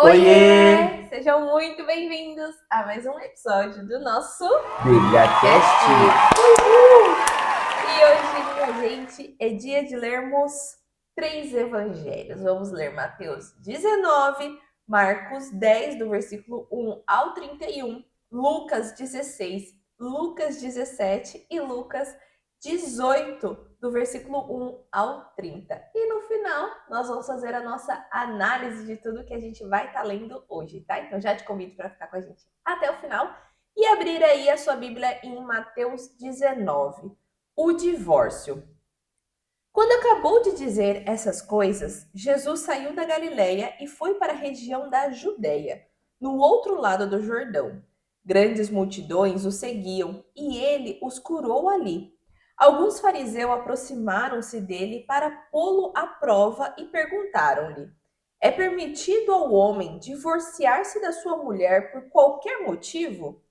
Oiê! Sejam muito bem-vindos a mais um episódio do nosso BíbliaCast! E hoje, minha gente, é dia de lermos 3 evangelhos. Vamos ler Mateus 19, Marcos 10, do versículo 1 ao 31, Lucas 16, Lucas 17 e Lucas 18, do versículo 1 ao 30. E no final, nós vamos fazer a nossa análise de tudo que a gente vai estar lendo hoje, tá? Então já te convido para ficar com a gente até o final e abrir aí a sua Bíblia em Mateus 19, o divórcio. Quando acabou de dizer essas coisas, Jesus saiu da Galileia e foi para a região da Judéia, no outro lado do Jordão. Grandes multidões o seguiam e ele os curou ali. Alguns fariseus aproximaram-se dele para pô-lo à prova e perguntaram-lhe: é permitido ao homem divorciar-se da sua mulher por qualquer motivo?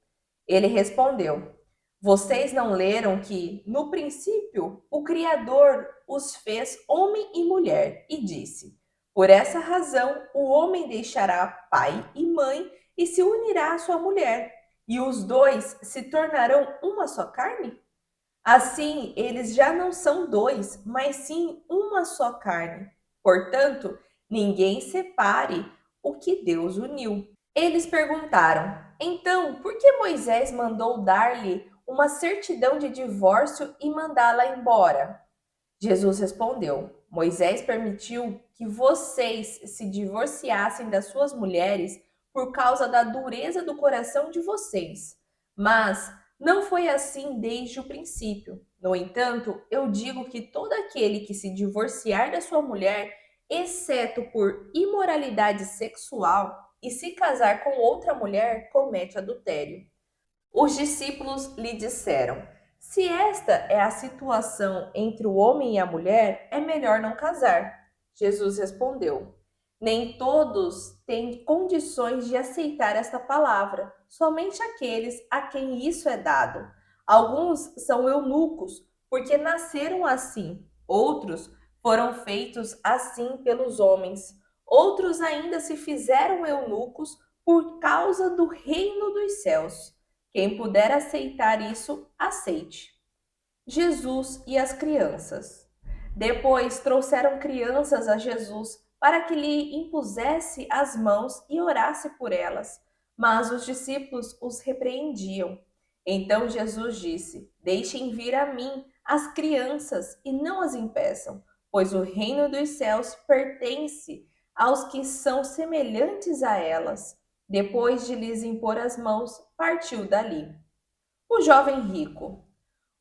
Ele respondeu: vocês não leram que, no princípio, o Criador os fez homem e mulher e disse: por essa razão o homem deixará pai e mãe e se unirá à sua mulher, e os dois se tornarão uma só carne? Assim, eles já não são dois, mas sim uma só carne. Portanto, ninguém separe o que Deus uniu. Eles perguntaram: então, por que Moisés mandou dar-lhe uma certidão de divórcio e mandá-la embora? Jesus respondeu: Moisés permitiu que vocês se divorciassem das suas mulheres por causa da dureza do coração de vocês. Mas não foi assim desde o princípio. No entanto, eu digo que todo aquele que se divorciar da sua mulher, exceto por imoralidade sexual, e se casar com outra mulher, comete adultério. Os discípulos lhe disseram: se esta é a situação entre o homem e a mulher, é melhor não casar. Jesus respondeu: nem todos têm condições de aceitar esta palavra, somente aqueles a quem isso é dado. Alguns são eunucos, porque nasceram assim. Outros foram feitos assim pelos homens. Outros ainda se fizeram eunucos por causa do reino dos céus. Quem puder aceitar isso, aceite. Jesus e as crianças. Depois trouxeram crianças a Jesus para que lhe impusesse as mãos e orasse por elas. Mas os discípulos os repreendiam. Então Jesus disse: deixem vir a mim as crianças e não as impeçam, pois o reino dos céus pertence aos que são semelhantes a elas. Depois de lhes impor as mãos, partiu dali. O jovem rico.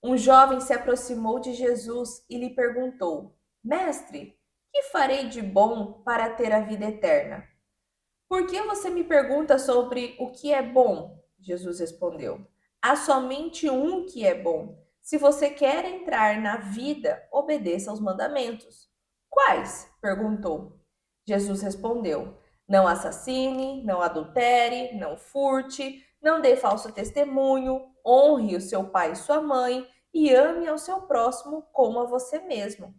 Um jovem se aproximou de Jesus e lhe perguntou: mestre, que farei de bom para ter a vida eterna? Por que você me pergunta sobre o que é bom? Jesus respondeu: há somente um que é bom. Se você quer entrar na vida, obedeça aos mandamentos. Quais? Perguntou. Jesus respondeu: não assassine, não adultere, não furte, não dê falso testemunho, honre o seu pai e sua mãe e ame ao seu próximo como a você mesmo.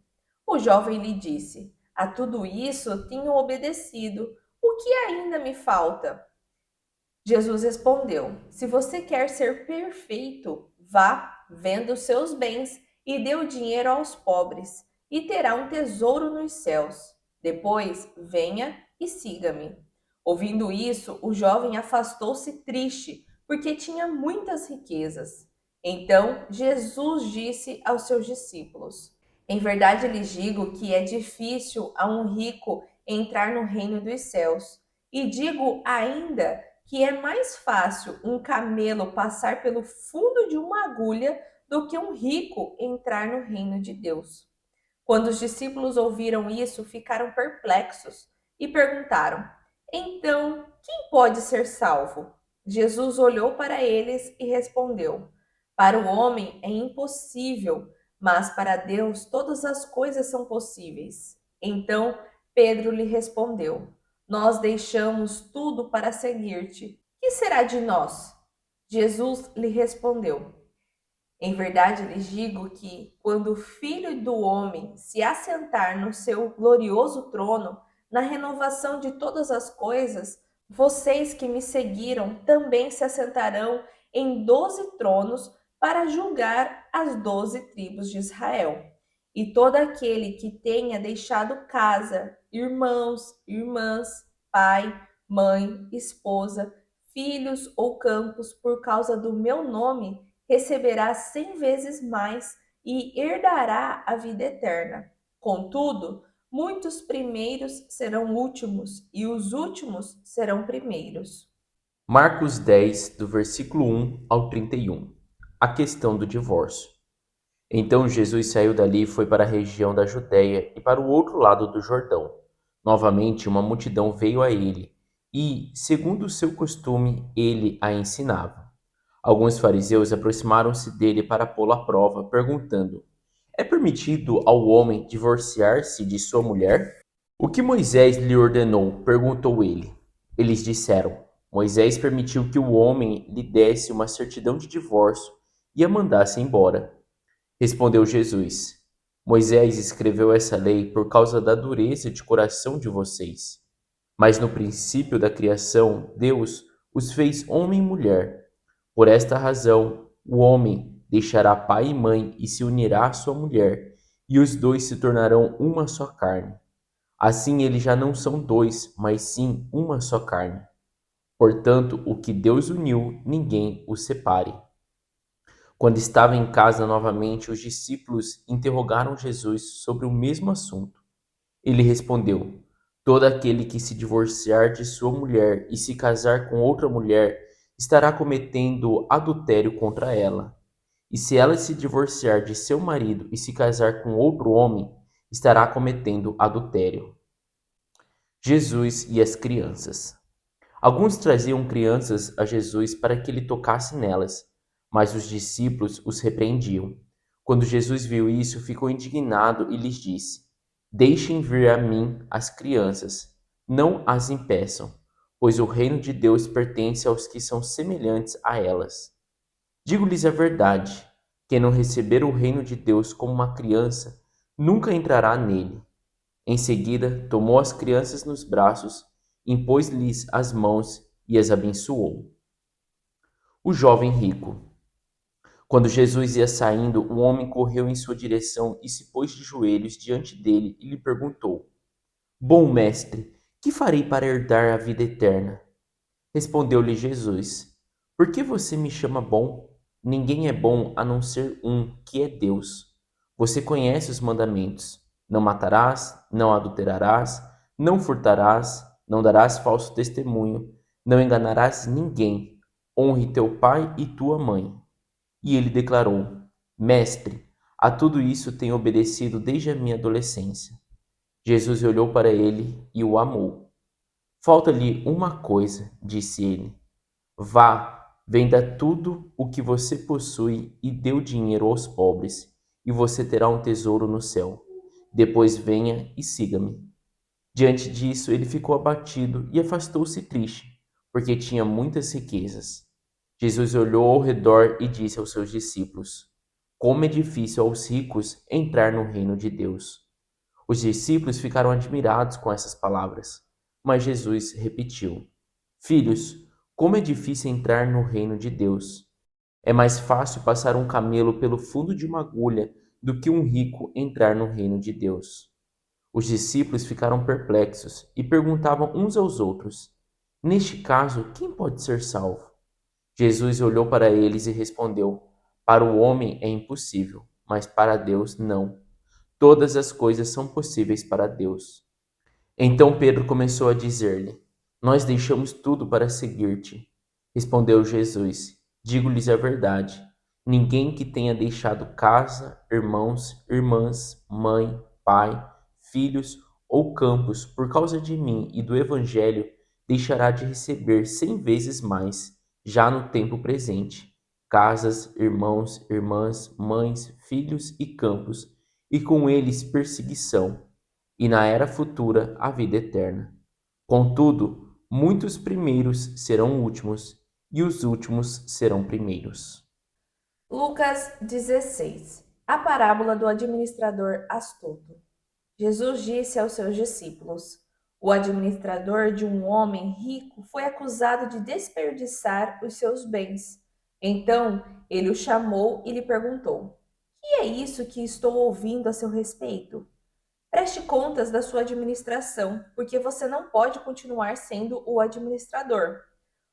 O jovem lhe disse: a tudo isso tenho obedecido. O que ainda me falta? Jesus respondeu: se você quer ser perfeito, vá, venda os seus bens e dê o dinheiro aos pobres, e terá um tesouro nos céus. Depois, venha e siga-me. Ouvindo isso, o jovem afastou-se triste, porque tinha muitas riquezas. Então, Jesus disse aos seus discípulos: em verdade lhes digo que é difícil a um rico entrar no reino dos céus. E digo ainda que é mais fácil um camelo passar pelo fundo de uma agulha do que um rico entrar no reino de Deus. Quando os discípulos ouviram isso, ficaram perplexos e perguntaram: então, quem pode ser salvo? Jesus olhou para eles e respondeu: para o homem é impossível, mas para Deus todas as coisas são possíveis. Então Pedro lhe respondeu: nós deixamos tudo para seguir-te. Que será de nós? Jesus lhe respondeu: em verdade lhes digo que, quando o Filho do Homem se assentar no seu glorioso trono, Na renovação de todas as coisas, vocês que me seguiram também se assentarão em 12 tronos para julgar as 12 tribos de Israel. E todo aquele que tenha deixado casa, irmãos, irmãs, pai, mãe, esposa, filhos ou campos por causa do meu nome, receberá 100 vezes mais e herdará a vida eterna. Contudo, muitos primeiros serão últimos e os últimos serão primeiros. Marcos 10, do versículo 1 ao 31. A questão do divórcio. Então Jesus saiu dali e foi para a região da Judéia e para o outro lado do Jordão. Novamente, uma multidão veio a ele e, segundo o seu costume, ele a ensinava. Alguns fariseus aproximaram-se dele para pô-lo à prova, perguntando: É permitido ao homem divorciar-se de sua mulher? O que Moisés lhe ordenou? Perguntou ele. Eles disseram: Moisés permitiu que o homem lhe desse uma certidão de divórcio e a mandasse embora. Respondeu Jesus: Moisés escreveu essa lei por causa da dureza de coração de vocês. Mas no princípio da criação, Deus os fez homem e mulher. Por esta razão, o homem deixará pai e mãe e se unirá à sua mulher, e os dois se tornarão uma só carne. Assim eles já não são dois, mas sim uma só carne. Portanto, o que Deus uniu, ninguém o separe. Quando estava em casa novamente, os discípulos interrogaram Jesus sobre o mesmo assunto. Ele respondeu: Todo aquele que se divorciar de sua mulher e se casar com outra mulher estará cometendo adultério contra ela. E se ela se divorciar de seu marido e se casar com outro homem, estará cometendo adultério. Jesus e as crianças. Alguns traziam crianças a Jesus para que ele tocasse nelas, mas os discípulos os repreendiam. Quando Jesus viu isso, ficou indignado e lhes disse: Deixem vir a mim as crianças, não as impeçam, pois o reino de Deus pertence aos que são semelhantes a elas. Digo-lhes a verdade: quem não receber o reino de Deus como uma criança, nunca entrará nele. Em seguida, tomou as crianças nos braços, impôs-lhes as mãos e as abençoou. O jovem rico. Quando Jesus ia saindo, um homem correu em sua direção e se pôs de joelhos diante dele e lhe perguntou: Bom mestre, que farei para herdar a vida eterna? Respondeu-lhe Jesus: Por que você me chama bom? Ninguém é bom a não ser um, que é Deus. Você conhece os mandamentos: não matarás, não adulterarás, não furtarás, não darás falso testemunho, não enganarás ninguém. Honre teu pai e tua mãe. E ele declarou: Mestre, a tudo isso tenho obedecido desde a minha adolescência. Jesus olhou para ele e o amou. Falta-lhe uma coisa, disse ele. Vá, venda tudo o que você possui e dê o dinheiro aos pobres, e você terá um tesouro no céu. Depois venha e siga-me. Diante disso, ele ficou abatido e afastou-se triste, porque tinha muitas riquezas. Jesus olhou ao redor e disse aos seus discípulos: Como é difícil aos ricos entrar no reino de Deus. Os discípulos ficaram admirados com essas palavras, mas Jesus repetiu: Filhos, como é difícil entrar no reino de Deus. É mais fácil passar um camelo pelo fundo de uma agulha do que um rico entrar no reino de Deus. Os discípulos ficaram perplexos e perguntavam uns aos outros: Neste caso, quem pode ser salvo? Jesus olhou para eles e respondeu: Para o homem é impossível, mas para Deus não. Todas as coisas são possíveis para Deus. Então Pedro começou a dizer-lhe: Nós deixamos tudo para seguir-te. Respondeu Jesus: Digo-lhes a verdade. Ninguém que tenha deixado casa, irmãos, irmãs, mãe, pai, filhos ou campos por causa de mim e do Evangelho deixará de receber 100 vezes mais, já no tempo presente, casas, irmãos, irmãs, mães, filhos e campos, e com eles perseguição e na era futura a vida eterna. Contudo, muitos primeiros serão últimos, e os últimos serão primeiros. Lucas 16. A parábola do administrador astuto. Jesus disse aos seus discípulos: O administrador de um homem rico foi acusado de desperdiçar os seus bens. Então ele o chamou e lhe perguntou: Que é isso que estou ouvindo a seu respeito? Preste contas da sua administração, porque você não pode continuar sendo o administrador.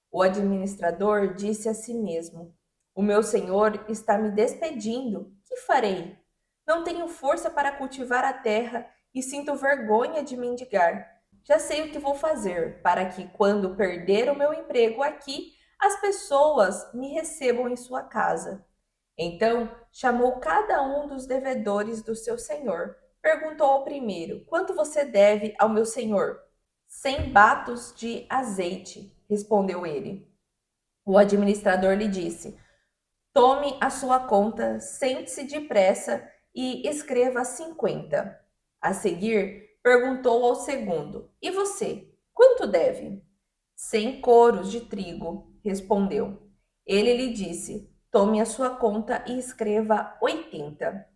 O administrador disse a si mesmo: O meu senhor está me despedindo. Que farei? Não tenho força para cultivar a terra e sinto vergonha de mendigar. Já sei o que vou fazer para que, quando perder o meu emprego aqui, as pessoas me recebam em sua casa. Então chamou cada um dos devedores do seu senhor. Perguntou ao primeiro: Quanto você deve ao meu senhor? 100 batos de azeite, respondeu ele. O administrador lhe disse: Tome a sua conta, sente-se depressa e escreva 50. A seguir, perguntou ao segundo: E você? Quanto deve? 100 coros de trigo, respondeu. Ele lhe disse: Tome a sua conta e escreva 80.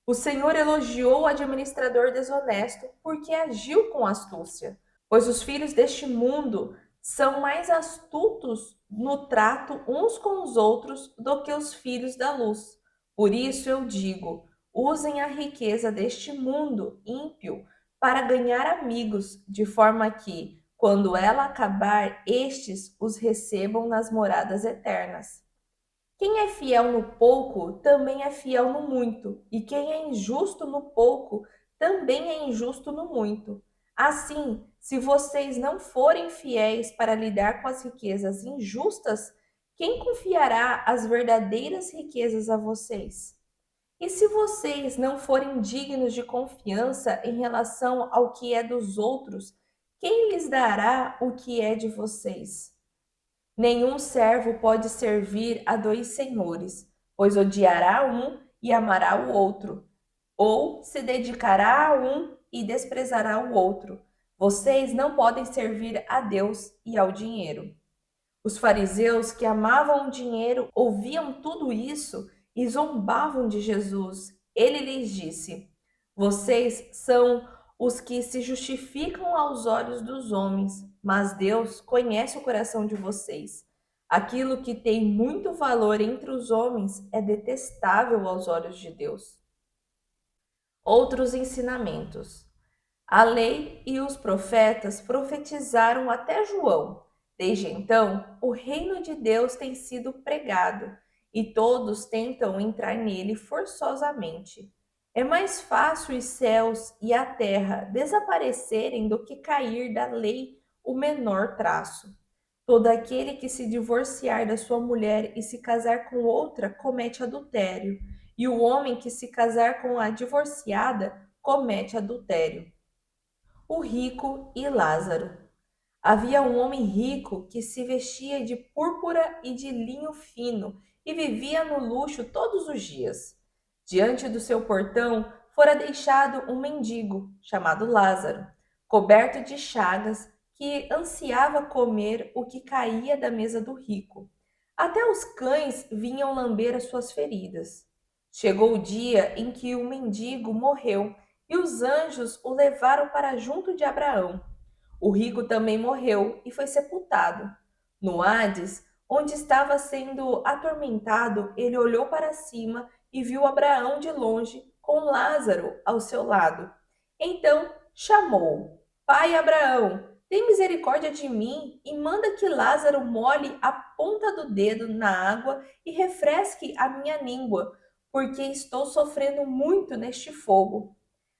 O Senhor elogiou o administrador desonesto porque agiu com astúcia, pois os filhos deste mundo são mais astutos no trato uns com os outros do que os filhos da luz. Por isso eu digo: usem a riqueza deste mundo ímpio para ganhar amigos, de forma que, quando ela acabar, estes os recebam nas moradas eternas. Quem é fiel no pouco também é fiel no muito, e quem é injusto no pouco também é injusto no muito. Assim, se vocês não forem fiéis para lidar com as riquezas injustas, quem confiará as verdadeiras riquezas a vocês? E se vocês não forem dignos de confiança em relação ao que é dos outros, quem lhes dará o que é de vocês? Nenhum servo pode servir a dois senhores, pois odiará um e amará o outro, ou se dedicará a um e desprezará o outro. Vocês não podem servir a Deus e ao dinheiro. Os fariseus que amavam o dinheiro ouviam tudo isso e zombavam de Jesus. Ele lhes disse: Vocês são os que se justificam aos olhos dos homens, mas Deus conhece o coração de vocês. Aquilo que tem muito valor entre os homens é detestável aos olhos de Deus. Outros ensinamentos. A lei e os profetas profetizaram até João. Desde então, o reino de Deus tem sido pregado e todos tentam entrar nele forçosamente. É mais fácil os céus e a terra desaparecerem do que cair da lei o menor traço. Todo aquele que se divorciar da sua mulher e se casar com outra comete adultério, e o homem que se casar com a divorciada comete adultério. O rico e Lázaro. Havia um homem rico que se vestia de púrpura e de linho fino e vivia no luxo todos os dias. Diante do seu portão fora deixado um mendigo, chamado Lázaro, coberto de chagas, que ansiava comer o que caía da mesa do rico. Até os cães vinham lamber as suas feridas. Chegou o dia em que o mendigo morreu e os anjos o levaram para junto de Abraão. O rico também morreu e foi sepultado. No Hades, onde estava sendo atormentado, ele olhou para cima e viu Abraão de longe, com Lázaro ao seu lado. Então chamou: Pai Abraão, tem misericórdia de mim e manda que Lázaro molhe a ponta do dedo na água e refresque a minha língua, porque estou sofrendo muito neste fogo.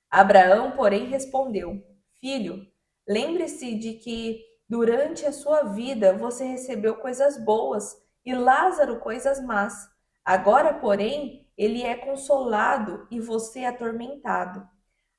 Abraão, porém, respondeu: Filho, lembre-se de que durante a sua vida você recebeu coisas boas e Lázaro coisas más. Agora, porém, ele é consolado e você é atormentado.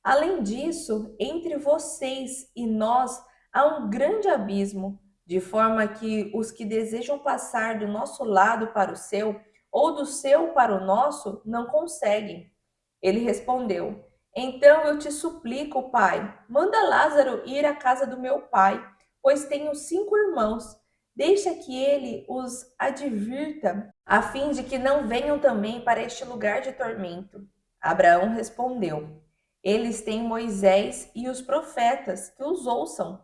Além disso, entre vocês e nós há um grande abismo, de forma que os que desejam passar do nosso lado para o seu, ou do seu para o nosso, não conseguem. Ele respondeu: Então eu te suplico, pai, manda Lázaro ir à casa do meu pai, pois tenho 5 irmãos. Deixa que ele os advirta, a fim de que não venham também para este lugar de tormento. Abraão respondeu: Eles têm Moisés e os profetas, que os ouçam.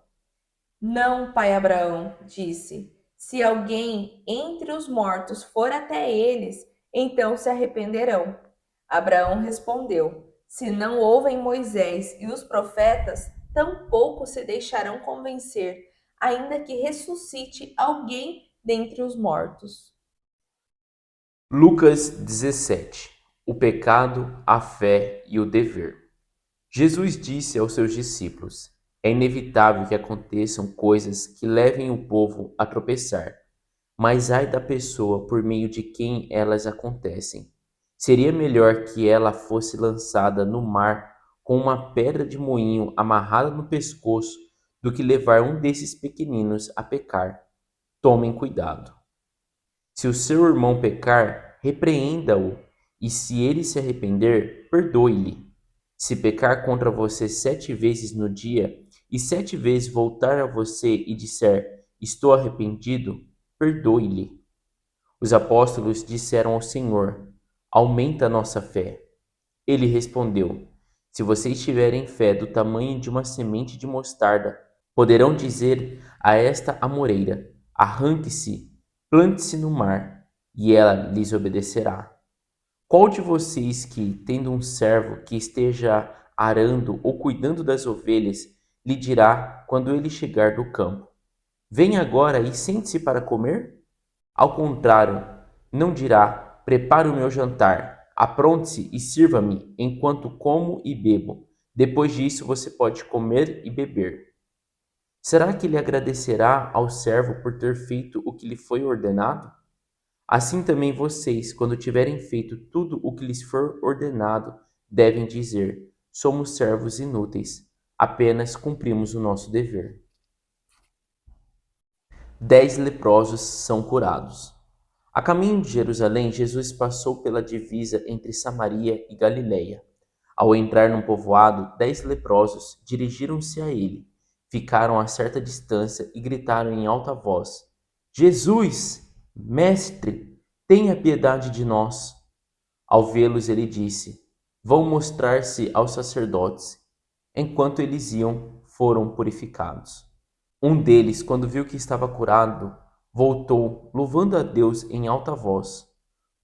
Não, pai Abraão, disse. Se alguém entre os mortos for até eles, então se arrependerão. Abraão respondeu: Se não ouvem Moisés e os profetas, tampouco se deixarão convencer, ainda que ressuscite alguém dentre os mortos. Lucas 17. O pecado, a fé e o dever. Jesus disse aos seus discípulos: É inevitável que aconteçam coisas que levem o povo a tropeçar, mas ai da pessoa por meio de quem elas acontecem. Seria melhor que ela fosse lançada no mar com uma pedra de moinho amarrada no pescoço do que levar um desses pequeninos a pecar. Tomem cuidado. Se o seu irmão pecar, repreenda-o, e se ele se arrepender, perdoe-lhe. Se pecar contra você 7 vezes no dia, e 7 vezes voltar a você e disser, estou arrependido, perdoe-lhe. Os apóstolos disseram ao Senhor, aumenta a nossa fé. Ele respondeu, se vocês tiverem fé do tamanho de uma semente de mostarda, poderão dizer a esta amoreira, arranque-se, plante-se no mar, e ela lhes obedecerá. Qual de vocês que, tendo um servo que esteja arando ou cuidando das ovelhas, lhe dirá quando ele chegar do campo: Venha agora e sente-se para comer? Ao contrário, não dirá: Prepare o meu jantar, apronte-se e sirva-me enquanto como e bebo. Depois disso você pode comer e beber. Será que ele agradecerá ao servo por ter feito o que lhe foi ordenado? Assim também vocês, quando tiverem feito tudo o que lhes for ordenado, devem dizer: Somos servos inúteis, apenas cumprimos o nosso dever. 10 leprosos são curados. A caminho de Jerusalém, Jesus passou pela divisa entre Samaria e Galiléia. Ao entrar num povoado, 10 leprosos dirigiram-se a ele, ficaram a certa distância e gritaram em alta voz: Jesus, mestre, tenha piedade de nós. Ao vê-los, ele disse: Vão mostrar-se aos sacerdotes. Enquanto eles iam, foram purificados. Um deles, quando viu que estava curado, voltou, louvando a Deus em alta voz.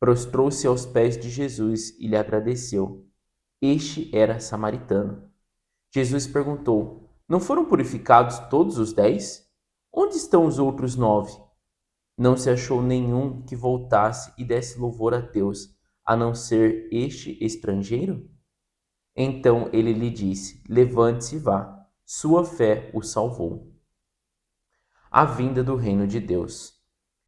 Prostrou-se aos pés de Jesus e lhe agradeceu. Este era samaritano. Jesus perguntou: Não foram purificados todos os 10? Onde estão os outros 9? Não se achou nenhum que voltasse e desse louvor a Deus, a não ser este estrangeiro? Então ele lhe disse: Levante-se e vá. Sua fé o salvou. A vinda do reino de Deus.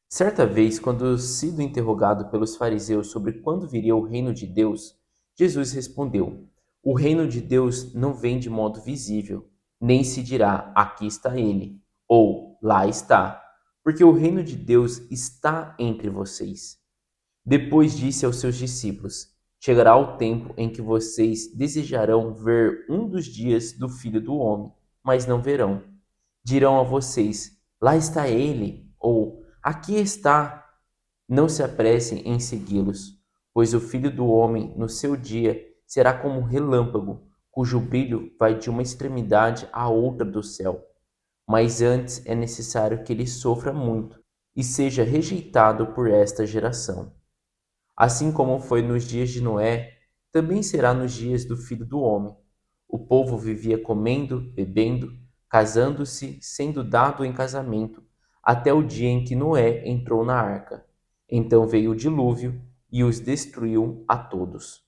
Certa vez, quando sido interrogado pelos fariseus sobre quando viria o reino de Deus, Jesus respondeu: O reino de Deus não vem de modo visível, nem se dirá aqui está ele, ou lá está, porque o reino de Deus está entre vocês. Depois disse aos seus discípulos: Chegará o tempo em que vocês desejarão ver um dos dias do Filho do Homem, mas não verão. Dirão a vocês: Lá está ele, ou aqui está. Não se apressem em segui-los, pois o Filho do Homem, no seu dia, será como um relâmpago, cujo brilho vai de uma extremidade à outra do céu. Mas antes é necessário que ele sofra muito e seja rejeitado por esta geração. Assim como foi nos dias de Noé, também será nos dias do Filho do Homem. O povo vivia comendo, bebendo, casando-se, sendo dado em casamento, até o dia em que Noé entrou na arca. Então veio o dilúvio e os destruiu a todos.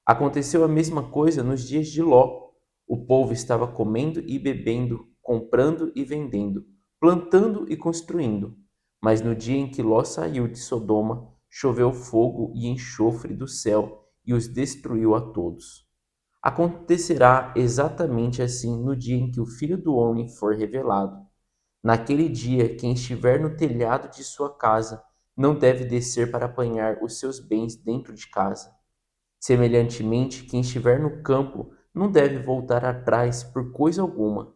Aconteceu a mesma coisa nos dias de Ló. O povo estava comendo e bebendo, comprando e vendendo, plantando e construindo. Mas no dia em que Ló saiu de Sodoma, choveu fogo e enxofre do céu e os destruiu a todos. Acontecerá exatamente assim no dia em que o Filho do Homem for revelado. Naquele dia, quem estiver no telhado de sua casa não deve descer para apanhar os seus bens dentro de casa. Semelhantemente, quem estiver no campo não deve voltar atrás por coisa alguma.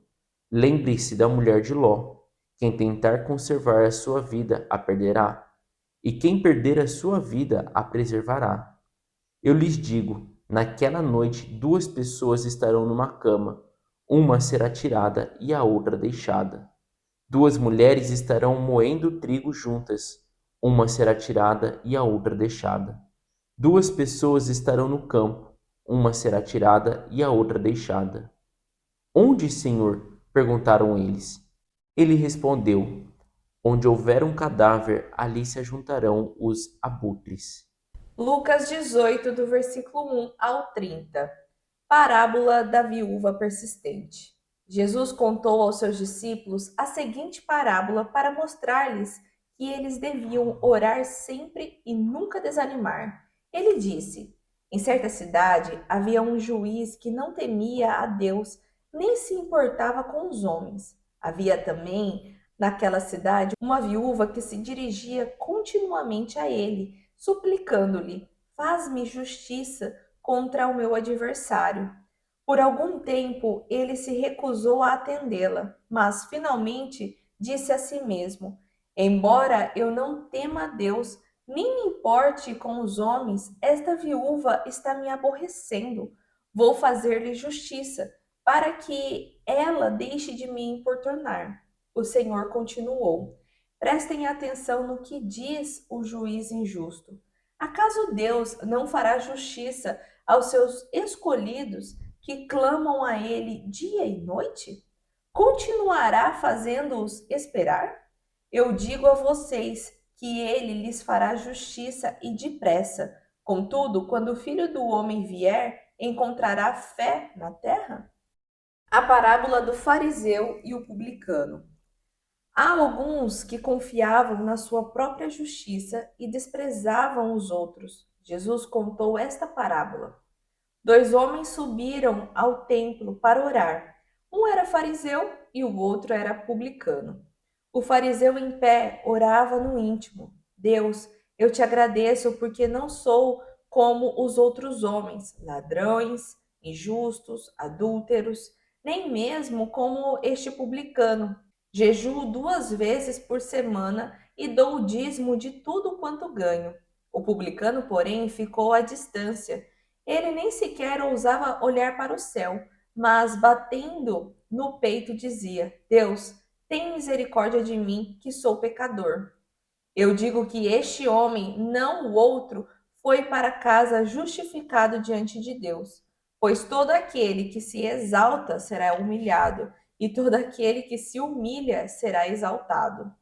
Lembre-se da mulher de Ló. Quem tentar conservar a sua vida a perderá, e quem perder a sua vida a preservará. Eu lhes digo, Naquela noite, duas pessoas estarão numa cama, uma será tirada e a outra deixada. Duas mulheres estarão moendo trigo juntas, uma será tirada e a outra deixada. Duas pessoas estarão no campo, uma será tirada e a outra deixada. Onde, Senhor? Perguntaram eles. Ele respondeu: Onde houver um cadáver, ali se ajuntarão os abutres. Lucas 18, do versículo 1 ao 30. Parábola da viúva persistente. Jesus contou aos seus discípulos a seguinte parábola para mostrar-lhes que eles deviam orar sempre e nunca desanimar. Ele disse: Em certa cidade havia um juiz que não temia a Deus, nem se importava com os homens. Havia também naquela cidade uma viúva que se dirigia continuamente a ele, suplicando-lhe: Faz-me justiça contra o meu adversário. Por algum tempo ele se recusou a atendê-la, mas finalmente disse a si mesmo: Embora eu não tema a Deus, nem me importe com os homens, esta viúva está me aborrecendo. Vou fazer-lhe justiça, para que ela deixe de me importunar. O Senhor continuou: Prestem atenção no que diz o juiz injusto. Acaso Deus não fará justiça aos seus escolhidos que clamam a Ele dia e noite? Continuará fazendo-os esperar? Eu digo a vocês que Ele lhes fará justiça e depressa. Contudo, quando o Filho do Homem vier, encontrará fé na terra? A parábola do fariseu e o publicano. Há alguns que confiavam na sua própria justiça e desprezavam os outros. Jesus contou esta parábola. Dois homens subiram ao templo para orar. Um era fariseu e o outro era publicano. O fariseu em pé orava no íntimo: Deus, eu te agradeço porque não sou como os outros homens, ladrões, injustos, adúlteros, nem mesmo como este publicano. Jejuo 2 vezes por semana e dou o dízimo de tudo quanto ganho. O publicano, porém, ficou à distância. Ele nem sequer ousava olhar para o céu, mas batendo no peito dizia: Deus, tem misericórdia de mim, que sou pecador. Eu digo que este homem, não o outro, foi para casa justificado diante de Deus. Pois todo aquele que se exalta será humilhado, e todo aquele que se humilha será exaltado.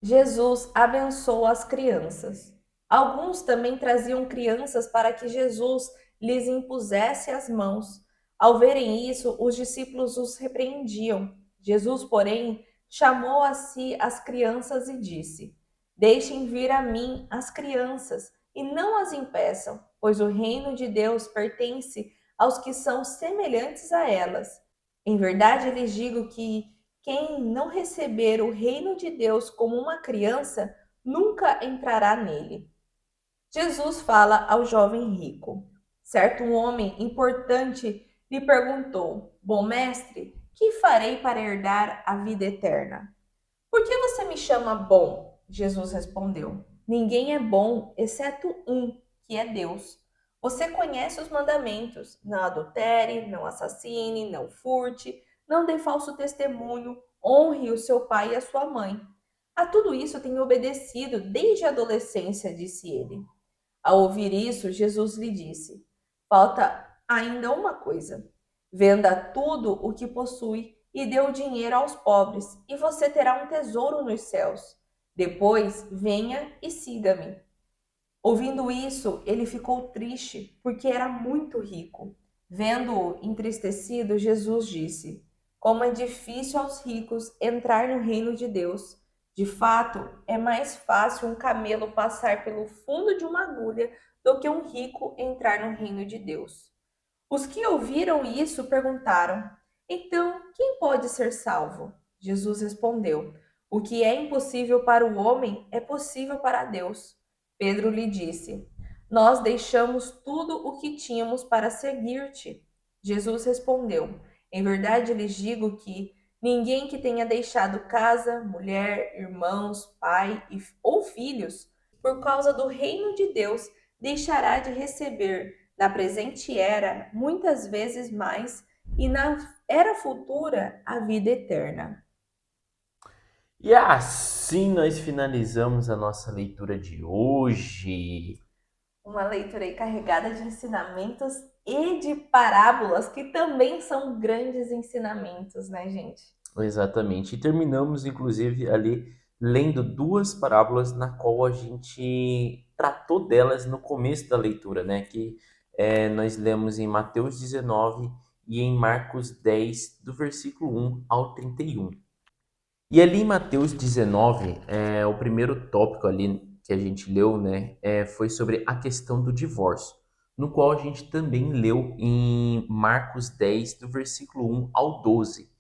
Jesus abençoa as crianças. Alguns também traziam crianças para que Jesus lhes impusesse as mãos. Ao verem isso, os discípulos os repreendiam. Jesus, porém, chamou a si as crianças e disse: Deixem vir a mim as crianças e não as impeçam, pois o reino de Deus pertence aos que são semelhantes a elas. Em verdade, lhes digo que quem não receber o reino de Deus como uma criança nunca entrará nele. Jesus fala ao jovem rico. Certo homem importante lhe perguntou: Bom mestre, que farei para herdar a vida eterna? Por que você me chama bom? Jesus respondeu: Ninguém é bom exceto um, que é Deus. Você conhece os mandamentos: não adultere, não assassine, não furte, não dê falso testemunho, honre o seu pai e a sua mãe. A tudo isso tenho obedecido desde a adolescência, disse ele. Ao ouvir isso, Jesus lhe disse: Falta ainda uma coisa. Venda tudo o que possui e dê o dinheiro aos pobres, e você terá um tesouro nos céus. Depois, venha e siga-me. Ouvindo isso, ele ficou triste, porque era muito rico. Vendo-o entristecido, Jesus disse: Como é difícil aos ricos entrar no reino de Deus. De fato, é mais fácil um camelo passar pelo fundo de uma agulha do que um rico entrar no reino de Deus. Os que ouviram isso perguntaram: Então, quem pode ser salvo? Jesus respondeu: O que é impossível para o homem é possível para Deus. Pedro lhe disse: Nós deixamos tudo o que tínhamos para seguir-te. Jesus respondeu: Em verdade lhes digo que ninguém que tenha deixado casa, mulher, irmãos, pai ou filhos, por causa do reino de Deus, deixará de receber na presente era, muitas vezes mais, e na era futura, a vida eterna. E assim nós finalizamos a nossa leitura de hoje. Uma leitura aí carregada de ensinamentos e de parábolas, que também são grandes ensinamentos, né, gente? Exatamente. E terminamos, inclusive, ali lendo duas parábolas na qual a gente tratou delas no começo da leitura, né? Que nós lemos em Mateus 19 e em Marcos 10, do versículo 1 ao 31. E ali em Mateus 19, o primeiro tópico ali que a gente leu, né, foi sobre a questão do divórcio, no qual a gente também leu em Marcos 10, do versículo 1 ao 12.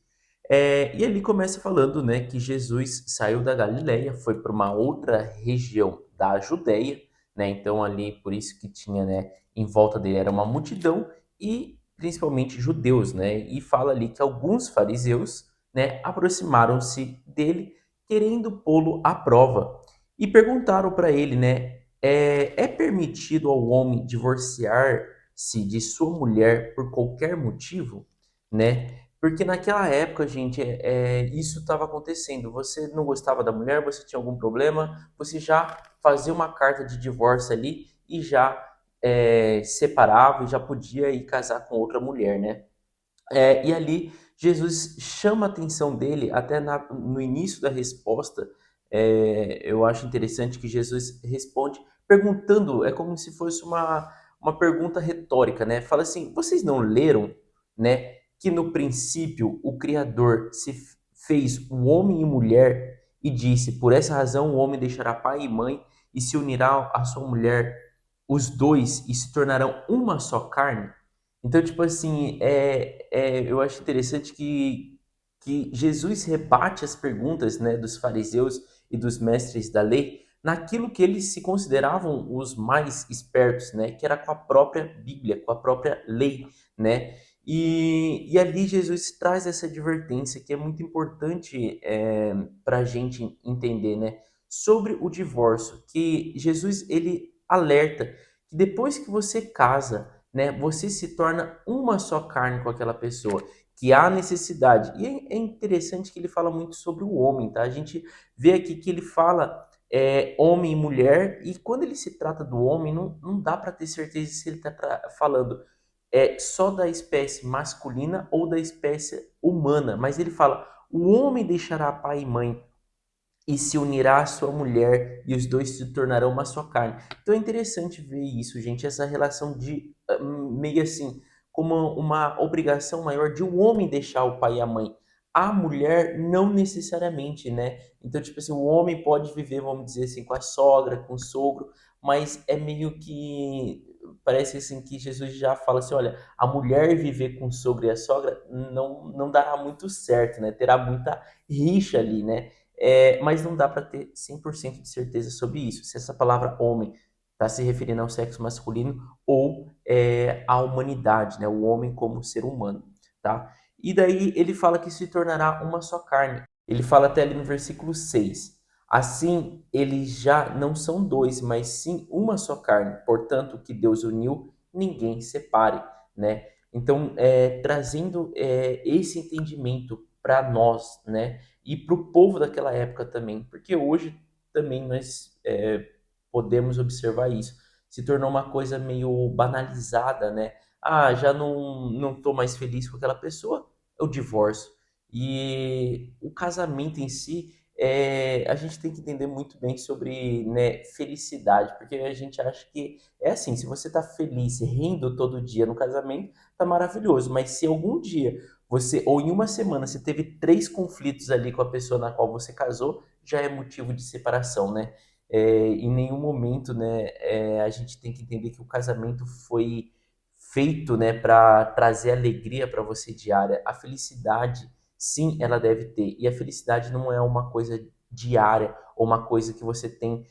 E ali começa falando, né, que Jesus saiu da Galileia, foi para uma outra região da Judéia, né? Então ali por isso que tinha, né, em volta dele era uma multidão e principalmente judeus, né? E fala ali que alguns fariseus, né, aproximaram-se dele querendo pô-lo à prova e perguntaram para ele, né, é permitido ao homem divorciar-se de sua mulher por qualquer motivo, né? Porque naquela época, gente, isso estava acontecendo. Você não gostava da mulher, você tinha algum problema, você já fazia uma carta de divórcio ali e já separava e já podia ir casar com outra mulher, né? E ali Jesus chama a atenção dele, até no início da resposta, eu acho interessante que Jesus responde perguntando, é como se fosse uma pergunta retórica, né? Fala assim: vocês não leram, né, que no princípio o Criador fez o homem e mulher e disse: por essa razão o homem deixará pai e mãe e se unirá à sua mulher, os dois, e se tornarão uma só carne? Então, tipo assim, eu acho interessante que Jesus rebate as perguntas, né, dos fariseus e dos mestres da lei naquilo que eles se consideravam os mais espertos, né, que era com a própria Bíblia, com a própria lei, né? E ali Jesus traz essa advertência que é muito importante para a gente entender, né, sobre o divórcio, que Jesus ele alerta que depois que você casa, né, você se torna uma só carne com aquela pessoa, que há necessidade. E é interessante que ele fala muito sobre o homem, tá? A gente vê aqui que ele fala homem e mulher, e quando ele se trata do homem, não dá para ter certeza se ele está falando só da espécie masculina ou da espécie humana, mas ele fala: o homem deixará pai e mãe e se unirá à sua mulher, e os dois se tornarão uma só carne. Então é interessante ver isso, gente, essa relação de meio assim, como uma obrigação maior de um homem deixar o pai e a mãe. A mulher não necessariamente, né? Então, tipo assim, o homem pode viver, vamos dizer assim, com a sogra, com o sogro, mas é meio que parece assim que Jesus já fala assim, olha, a mulher viver com o sogro e a sogra não dará muito certo, né? Terá muita rixa ali, né? Mas não dá para ter 100% de certeza sobre isso. Se essa palavra homem está se referindo ao sexo masculino ou à humanidade, né? O homem como ser humano, tá? E daí ele fala que se tornará uma só carne. Ele fala até ali no versículo 6. Assim, eles já não são dois, mas sim uma só carne. Portanto, o que Deus uniu, ninguém separe, né? Então, trazendo esse entendimento para nós, né? E para o povo daquela época também, porque hoje também nós podemos observar isso. Se tornou uma coisa meio banalizada, né? Ah, já não estou mais feliz com aquela pessoa, é o divórcio. E o casamento em si, a gente tem que entender muito bem sobre, né, felicidade, porque a gente acha que é assim, se você está feliz, rindo todo dia no casamento, tá maravilhoso, mas se algum dia você, ou em uma semana, você teve 3 conflitos ali com a pessoa na qual você casou, já é motivo de separação, né? Em nenhum momento, né, a gente tem que entender que o casamento foi feito, né, para trazer alegria para você diária. A felicidade, sim, ela deve ter. E a felicidade não é uma coisa diária ou uma coisa que você tem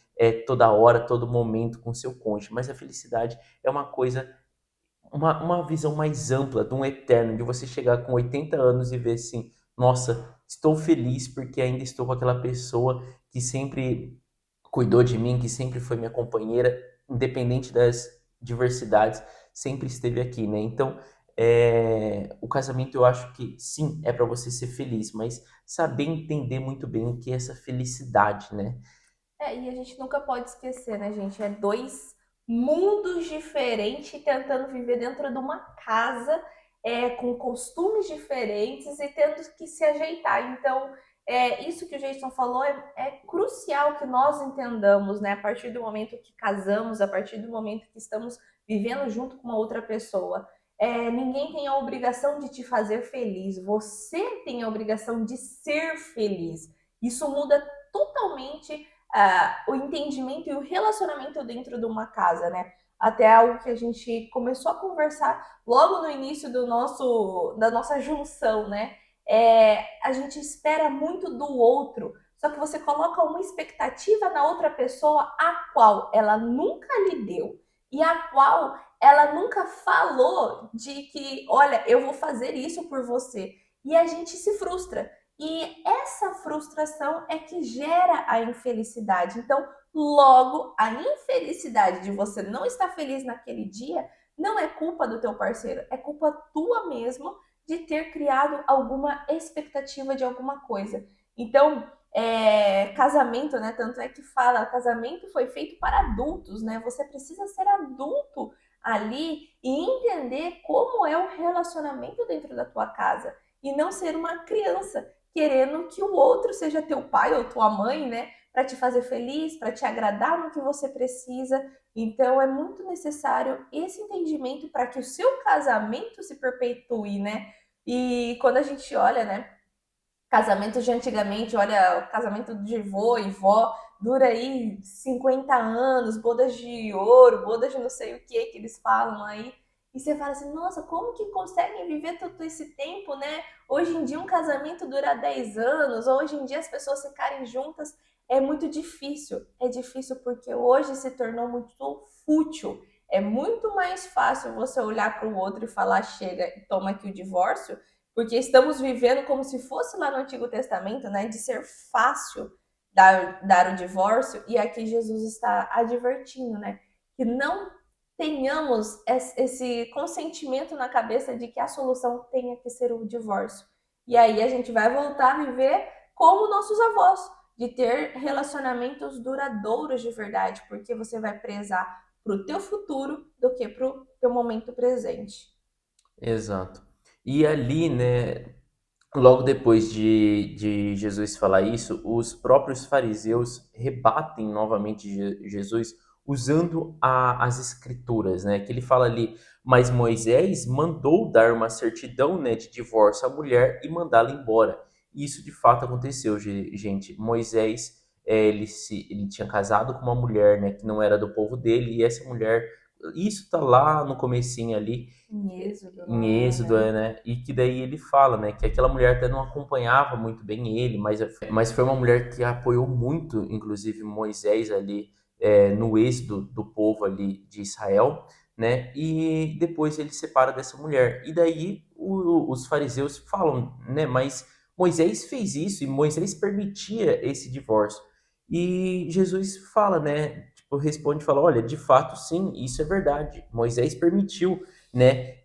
toda hora, todo momento com seu cônjuge, mas a felicidade é uma coisa uma visão mais ampla de um eterno, de você chegar com 80 anos e ver assim, nossa, estou feliz porque ainda estou com aquela pessoa que sempre cuidou de mim, que sempre foi minha companheira, independente das diversidades. sempre esteve aqui, né? Então, o casamento eu acho que sim, é para você ser feliz, mas saber entender muito bem o que é essa felicidade, né? E a gente nunca pode esquecer, né, gente? É dois mundos diferentes tentando viver dentro de uma casa, com costumes diferentes e tendo que se ajeitar. Então, isso que o Jason falou é crucial que nós entendamos, né? A partir do momento que casamos, a partir do momento que estamos vivendo junto com uma outra pessoa. Ninguém tem a obrigação de te fazer feliz, você tem a obrigação de ser feliz. Isso muda totalmente o entendimento e o relacionamento dentro de uma casa, né? Até algo que a gente começou a conversar logo no início da nossa junção, né? A gente espera muito do outro, só que você coloca uma expectativa na outra pessoa a qual ela nunca lhe deu e a qual ela nunca falou de que, olha, eu vou fazer isso por você. E a gente se frustra. E essa frustração é que gera a infelicidade. Então, logo, a infelicidade de você não estar feliz naquele dia não é culpa do teu parceiro, é culpa tua mesmo de ter criado alguma expectativa de alguma coisa. Então, casamento, né? Tanto é que fala, casamento foi feito para adultos, né? Você precisa ser adulto ali e entender como é o relacionamento dentro da tua casa e não ser uma criança querendo que o outro seja teu pai ou tua mãe, né? Para te fazer feliz, para te agradar no que você precisa. Então é muito necessário esse entendimento para que o seu casamento se perpetue, né? E quando a gente olha, né? Casamentos de antigamente, olha, o casamento de vô e vó dura aí 50 anos, bodas de ouro, bodas de não sei o que eles falam aí. E você fala assim, nossa, como que conseguem viver todo esse tempo, né? Hoje em dia um casamento dura 10 anos, hoje em dia as pessoas ficarem juntas é muito difícil. É difícil porque hoje se tornou muito fútil. É muito mais fácil você olhar para o outro e falar, chega, toma aqui o divórcio, porque estamos vivendo como se fosse lá no Antigo Testamento, né, de ser fácil dar o divórcio, e aqui Jesus está advertindo, né, que não tenhamos esse consentimento na cabeça de que a solução tenha que ser o divórcio. E aí a gente vai voltar a viver como nossos avós, de ter relacionamentos duradouros de verdade, porque você vai prezar para o teu futuro do que para o teu momento presente. Exato. E ali, né, logo depois de Jesus falar isso, os próprios fariseus rebatem novamente Jesus usando as escrituras, né? Que ele fala ali, mas Moisés mandou dar uma certidão, né, de divórcio à mulher e mandá-la embora. E isso de fato aconteceu, gente. Moisés, ele tinha casado com uma mulher, né, que não era do povo dele, e essa mulher, isso tá lá no comecinho ali, Em Êxodo, não em é, Êxodo, né? né? E que daí ele fala, né, que aquela mulher até não acompanhava muito bem ele, mas foi uma mulher que apoiou muito, inclusive Moisés ali no êxodo do povo ali de Israel, né? E depois ele separa dessa mulher. E daí os fariseus falam, né? Mas Moisés fez isso e Moisés permitia esse divórcio. E Jesus fala, né? Tipo, responde, e fala, olha, de fato, sim, isso é verdade. Moisés permitiu, né,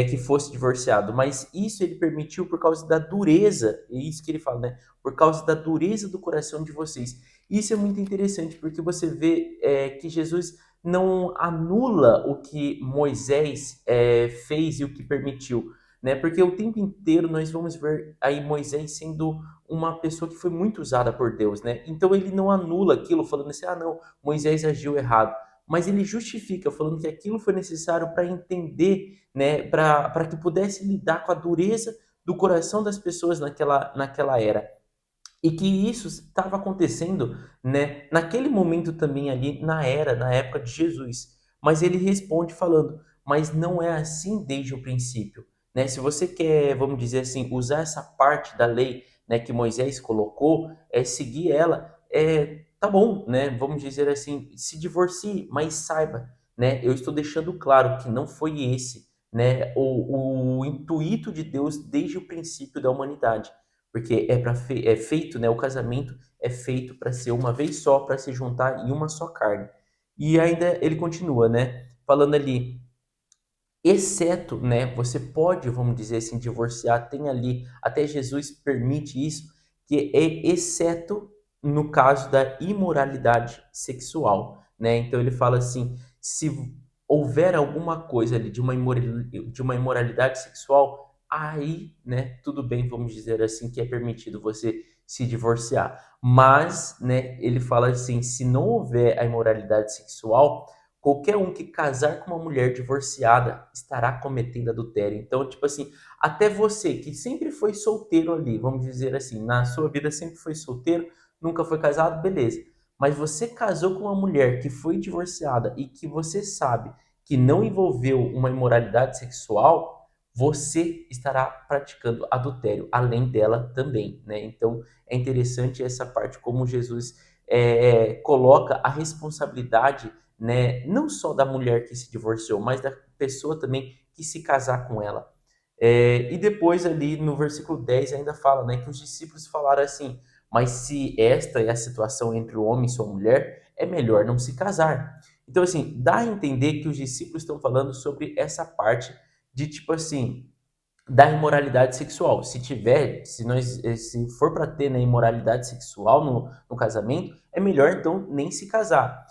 que fosse divorciado, mas isso ele permitiu por causa da dureza, é isso que ele fala, né, por causa da dureza do coração de vocês. Isso é muito interessante porque você vê que Jesus não anula o que Moisés fez e o que permitiu, né? Porque o tempo inteiro nós vamos ver aí Moisés sendo uma pessoa que foi muito usada por Deus, né? Então ele não anula aquilo falando assim, ah não, Moisés agiu errado, mas ele justifica falando que aquilo foi necessário para entender, né, para que pudesse lidar com a dureza do coração das pessoas naquela era. E que isso estava acontecendo, né, naquele momento também ali na época de Jesus. Mas ele responde falando: "Mas não é assim desde o princípio", né? Se você quer, vamos dizer assim, usar essa parte da lei, né, que Moisés colocou, seguir ela, tá bom, né? Vamos dizer assim, se divorcie, mas saiba, né? Eu estou deixando claro que não foi esse, né, o intuito de Deus desde o princípio da humanidade, porque é feito, né? O casamento é feito para ser uma vez só, para se juntar em uma só carne. E ainda ele continua, né? Falando ali. exceto, né, você pode, vamos dizer assim, divorciar, tem ali, até Jesus permite isso, que é exceto no caso da imoralidade sexual, né? Então ele fala assim, se houver alguma coisa ali de uma imoralidade sexual, aí, né, tudo bem, vamos dizer assim, que é permitido você se divorciar. Mas, né, ele fala assim, se não houver a imoralidade sexual, qualquer um que casar com uma mulher divorciada estará cometendo adultério. Então, tipo assim, até você que sempre foi solteiro ali, vamos dizer assim, na sua vida sempre foi solteiro, nunca foi casado, beleza. Mas você casou com uma mulher que foi divorciada e que você sabe que não envolveu uma imoralidade sexual, você estará praticando adultério, além dela também, né? Então, é interessante essa parte como Jesus coloca a responsabilidade, né, não só da mulher que se divorciou, mas da pessoa também que se casar com ela. E depois ali no versículo 10 ainda fala, né, que os discípulos falaram assim, mas se esta é a situação entre o homem e sua mulher, é melhor não se casar. Então assim, dá a entender que os discípulos estão falando sobre essa parte de tipo assim, da imoralidade sexual. Se tiver, se for para ter, né, imoralidade sexual no casamento, é melhor então nem se casar.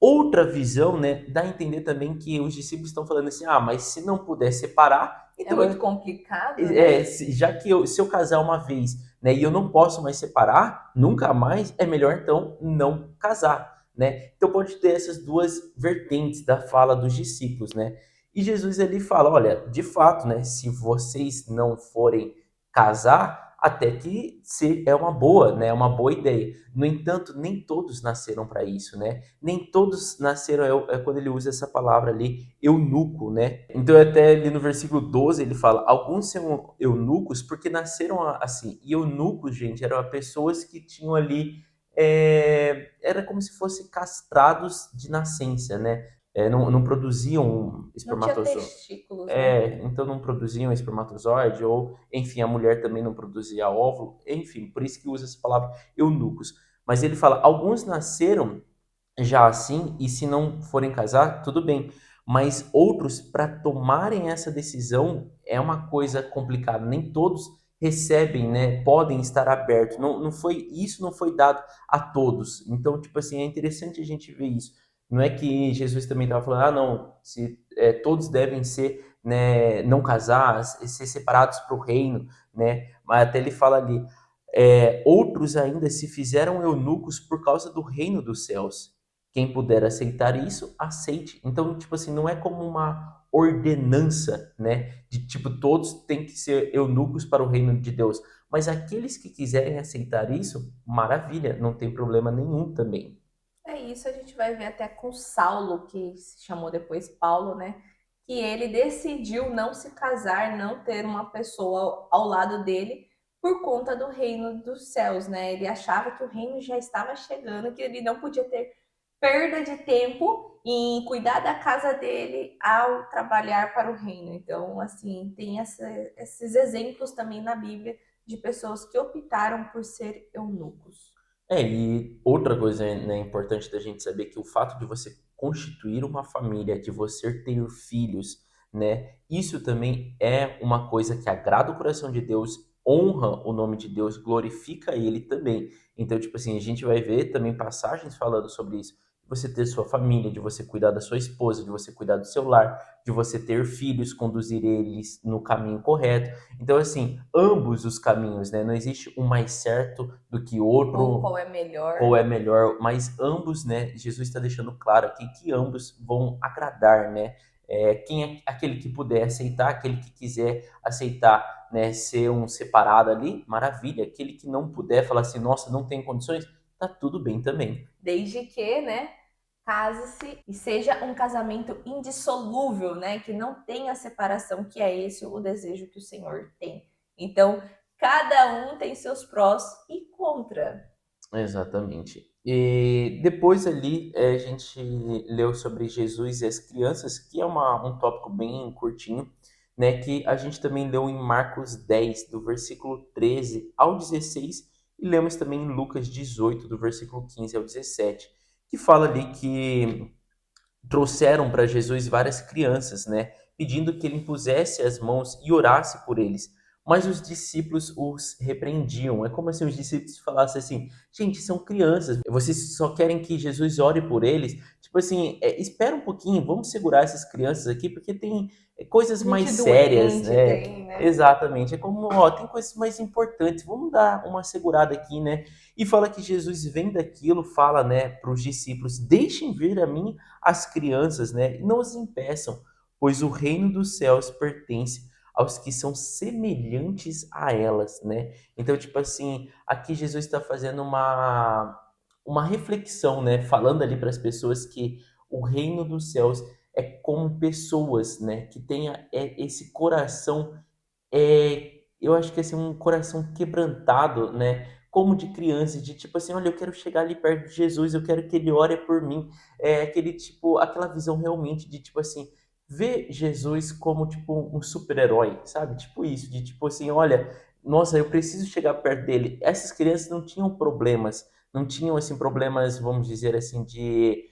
Outra visão, né, dá a entender também que os discípulos estão falando assim, ah, mas se não puder separar, É então muito complicado, né? já que se eu casar uma vez, né, e eu não posso mais separar, nunca mais, é melhor então não casar, né? Então pode ter essas duas vertentes da fala dos discípulos, né? E Jesus ali fala, olha, de fato, né, se vocês não forem casar, até que se é uma boa, né, é uma boa ideia. No entanto, nem todos nasceram para isso, né? Nem todos nasceram, é quando ele usa essa palavra ali, eunuco, né? Então, até ali no versículo 12, ele fala: alguns são eunucos porque nasceram assim. E eunucos, gente, eram pessoas que tinham ali. Era como se fossem castrados de nascença, né? Não produziam Não tinha espermatozoide. testículos, né? Então não produziam espermatozoide, ou enfim, a mulher também não produzia óvulo, enfim, por isso que usa essa palavra eunucos. Mas ele fala: alguns nasceram já assim, e se não forem casar, tudo bem. Mas outros, para tomarem essa decisão, é uma coisa complicada. Nem todos recebem, né? Podem estar abertos. Isso não foi dado a todos. Então, tipo assim, é interessante a gente ver isso. Não é que Jesus também estava falando, ah, não, se todos devem ser, né, não casar, ser separados para o reino, né? Mas até ele fala ali, outros ainda se fizeram eunucos por causa do reino dos céus. Quem puder aceitar isso, aceite. Então, tipo assim, não é como uma ordenança, né? De tipo, todos têm que ser eunucos para o reino de Deus. Mas aqueles que quiserem aceitar isso, maravilha, não tem problema nenhum também. É isso, a gente vai ver até com Saulo, que se chamou depois Paulo, né? Que ele decidiu não se casar, não ter uma pessoa ao lado dele por conta do reino dos céus, né? Ele achava que o reino já estava chegando, que ele não podia ter perda de tempo em cuidar da casa dele ao trabalhar para o reino. Então, assim, tem esses exemplos também na Bíblia de pessoas que optaram por ser eunucos. E outra coisa, né, importante da gente saber que o fato de você constituir uma família, de você ter filhos, né, isso também é uma coisa que agrada o coração de Deus, honra o nome de Deus, glorifica ele também. Então, tipo assim, a gente vai ver também passagens falando sobre isso. De você ter sua família, de você cuidar da sua esposa, de você cuidar do seu lar, de você ter filhos, conduzir eles no caminho correto. Então, assim, ambos os caminhos, né? Não existe um mais certo do que Ou outro, qual é qual melhor? é melhor, mas ambos, né? Jesus está deixando claro aqui que ambos vão agradar, né? Quem é aquele que puder aceitar, aquele que quiser aceitar, né? Ser um separado ali, maravilha. Aquele que não puder falar assim, nossa, não tem condições, tá tudo bem também. Desde que, né, case-se e seja um casamento indissolúvel, né, que não tenha separação, que é esse o desejo que o Senhor tem. Então, cada um tem seus prós e contra. Exatamente. E depois ali a gente leu sobre Jesus e as crianças, que é um tópico bem curtinho, né? Que a gente também leu em Marcos 10, do versículo 13 ao 16, e lemos também em Lucas 18, do versículo 15 ao 17, que fala ali que trouxeram para Jesus várias crianças, né? pedindo que ele impusesse as mãos e orasse por eles. Mas os discípulos os repreendiam. É como se os discípulos falassem assim: gente, são crianças, vocês só querem que Jesus ore por eles. Tipo assim, espera um pouquinho, vamos segurar essas crianças aqui, porque tem coisas mais Gente sérias, doente né? tem, né? Exatamente. É como, ó, tem coisas mais importantes, vamos dar uma segurada aqui, né? E fala que Jesus vem daquilo, fala, né, para os discípulos: deixem vir a mim as crianças, né? E não os impeçam, pois o reino dos céus pertence aos que são semelhantes a elas, né? Então, tipo assim, aqui Jesus está fazendo uma reflexão, né? Falando ali para as pessoas que o reino dos céus é como pessoas, né? Que tenha esse coração, eu acho que assim, um coração quebrantado, né? Como de criança, de tipo assim, olha, eu quero chegar ali perto de Jesus, eu quero que ele ore por mim. É aquele tipo, aquela visão realmente de tipo assim, ver Jesus como tipo um super-herói, sabe? Tipo isso, de tipo assim, olha, nossa, eu preciso chegar perto dele. Essas crianças não tinham problemas, não tinham assim problemas, vamos dizer assim, de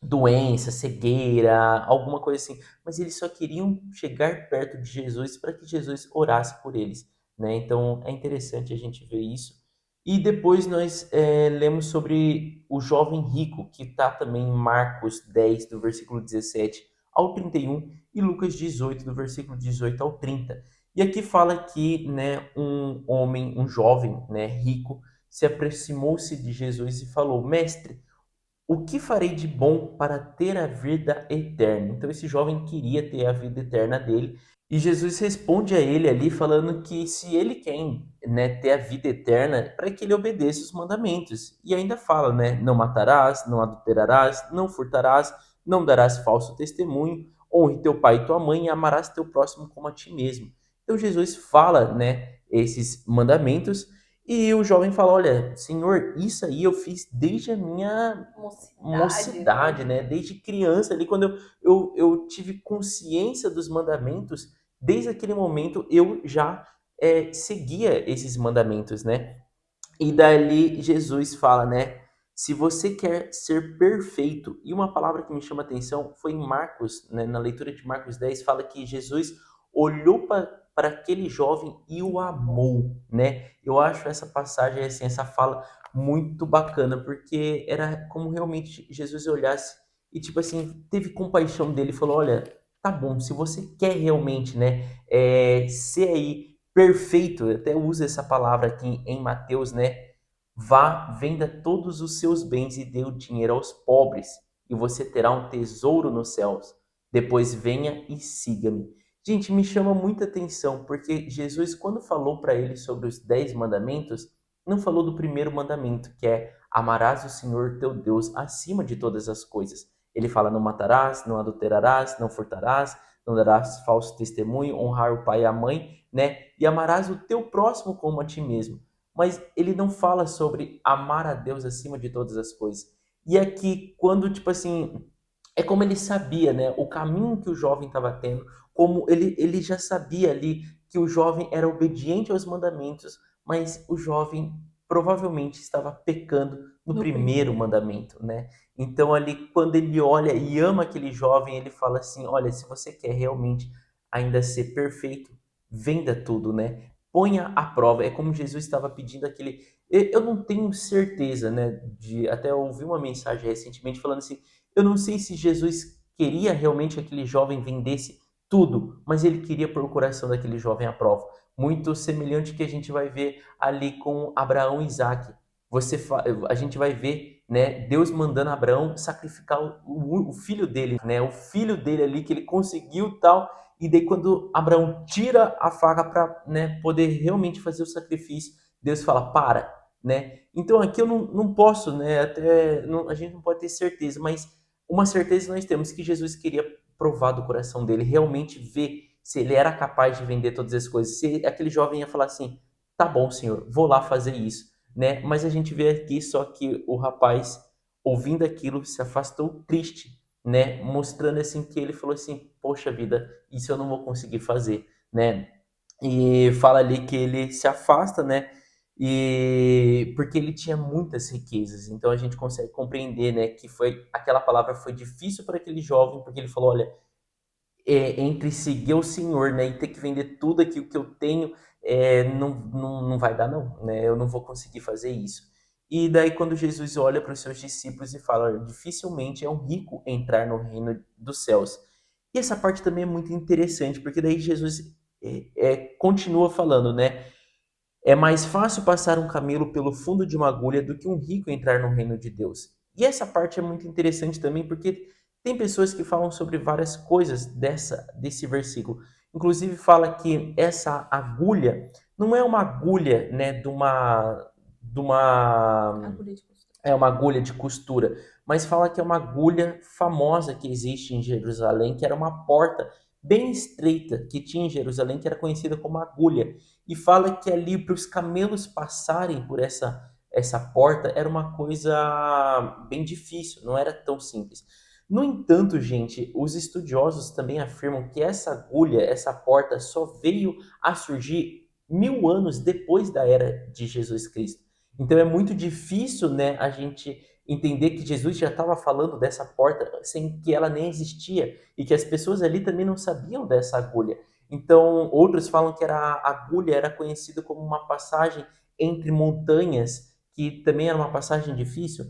doença, cegueira, alguma coisa assim, mas eles só queriam chegar perto de Jesus para que Jesus orasse por eles, né? Então é interessante a gente ver isso. E depois nós lemos sobre o jovem rico, que está também em Marcos 10, do versículo 17 ao 31, e Lucas 18, do versículo 18 ao 30. E aqui fala que, né, um homem, um jovem, né, rico, se aproximou-se de Jesus e falou: Mestre, o que farei de bom para ter a vida eterna? Então, esse jovem queria ter a vida eterna dele. E Jesus responde a ele ali, falando que se ele quer, né, ter a vida eterna, para que ele obedeça os mandamentos. E ainda fala, né? Não matarás, não adulterarás, não furtarás, não darás falso testemunho, honre teu pai e tua mãe e amarás teu próximo como a ti mesmo. Então, Jesus fala, né, esses mandamentos. E o jovem fala: olha, Senhor, isso aí eu fiz desde a minha Mocidade, mocidade, né? né? Desde criança, ali, quando eu tive consciência dos mandamentos, desde aquele momento eu já seguia esses mandamentos, né? E dali Jesus fala, né? Se você quer ser perfeito, e uma palavra que me chama a atenção foi em Marcos, né, na leitura de Marcos 10, fala que Jesus olhou para aquele jovem e o amou, né? Eu acho essa passagem, assim, essa fala muito bacana, porque era como realmente Jesus olhasse e, tipo assim, teve compaixão dele e falou: olha, tá bom, se você quer realmente, né, ser aí perfeito, eu até uso essa palavra aqui em Mateus, né? Vá, venda todos os seus bens e dê o dinheiro aos pobres, e você terá um tesouro nos céus. Depois venha e siga-me. Gente, me chama muita atenção, porque Jesus, quando falou para ele sobre os 10 mandamentos, não falou do primeiro mandamento, que é amarás o Senhor teu Deus acima de todas as coisas. Ele fala: não matarás, não adulterarás, não furtarás, não darás falso testemunho, honrar o pai e a mãe, né? E amarás o teu próximo como a ti mesmo. Mas ele não fala sobre amar a Deus acima de todas as coisas. E aqui, quando, tipo assim, é como ele sabia, né? O caminho que o jovem estava tendo, como ele já sabia ali que o jovem era obediente aos mandamentos, mas o jovem provavelmente estava pecando no No primeiro primeiro. mandamento, né? Então ali, quando ele olha e ama aquele jovem, ele fala assim: olha, se você quer realmente ainda ser perfeito, venda tudo, né? Ponha à prova. É como Jesus estava pedindo aquele. Eu não tenho certeza, né? De até ouvi uma mensagem recentemente falando assim: eu não sei se Jesus queria realmente que aquele jovem vendesse tudo, mas ele queria pôr o coração daquele jovem à prova. Muito semelhante que a gente vai ver ali com Abraão e Isaac. A gente vai ver, né, Deus mandando Abraão sacrificar o filho dele, né, o filho dele ali que ele conseguiu tal. E daí quando Abraão tira a faca para, né, poder realmente fazer o sacrifício, Deus fala: para, né? Então aqui eu não posso, né? Até a gente não pode ter certeza, mas uma certeza nós temos, que Jesus queria provar do coração dele, realmente ver se ele era capaz de vender todas as coisas. Se aquele jovem ia falar assim: tá bom, senhor, vou lá fazer isso, né? Mas a gente vê aqui só que o rapaz, ouvindo aquilo, se afastou triste, né? Mostrando assim que ele falou assim: poxa vida, isso eu não vou conseguir fazer, né? E fala ali que ele se afasta, né? E porque ele tinha muitas riquezas. Então a gente consegue compreender, né, que foi aquela palavra foi difícil para aquele jovem, porque ele falou: olha, entre seguir o Senhor, né, e ter que vender tudo aquilo que eu tenho, não vai dar não, né? Eu não vou conseguir fazer isso. E daí quando Jesus olha para os seus discípulos e fala, dificilmente é um rico entrar no reino dos céus. E essa parte também é muito interessante, porque daí Jesus continua falando, né? É mais fácil passar um camelo pelo fundo de uma agulha do que um rico entrar no reino de Deus. E essa parte é muito interessante também, porque tem pessoas que falam sobre várias coisas desse versículo. Inclusive fala que essa agulha não é uma agulha, né, de uma Agulha de costura. é uma agulha de costura, mas fala que é uma agulha famosa que existe em Jerusalém, que era uma porta bem estreita que tinha em Jerusalém, que era conhecida como agulha. E fala que ali para os camelos passarem por essa porta era uma coisa bem difícil, não era tão simples. No entanto, gente, os estudiosos também afirmam que essa agulha, essa porta, só veio a surgir 1000 anos depois da era de Jesus Cristo. Então é muito difícil, né, a gente entender que Jesus já estava falando dessa porta sem que ela nem existia e que as pessoas ali também não sabiam dessa agulha. Então, outros falam que a agulha era conhecida como uma passagem entre montanhas, que também era uma passagem difícil.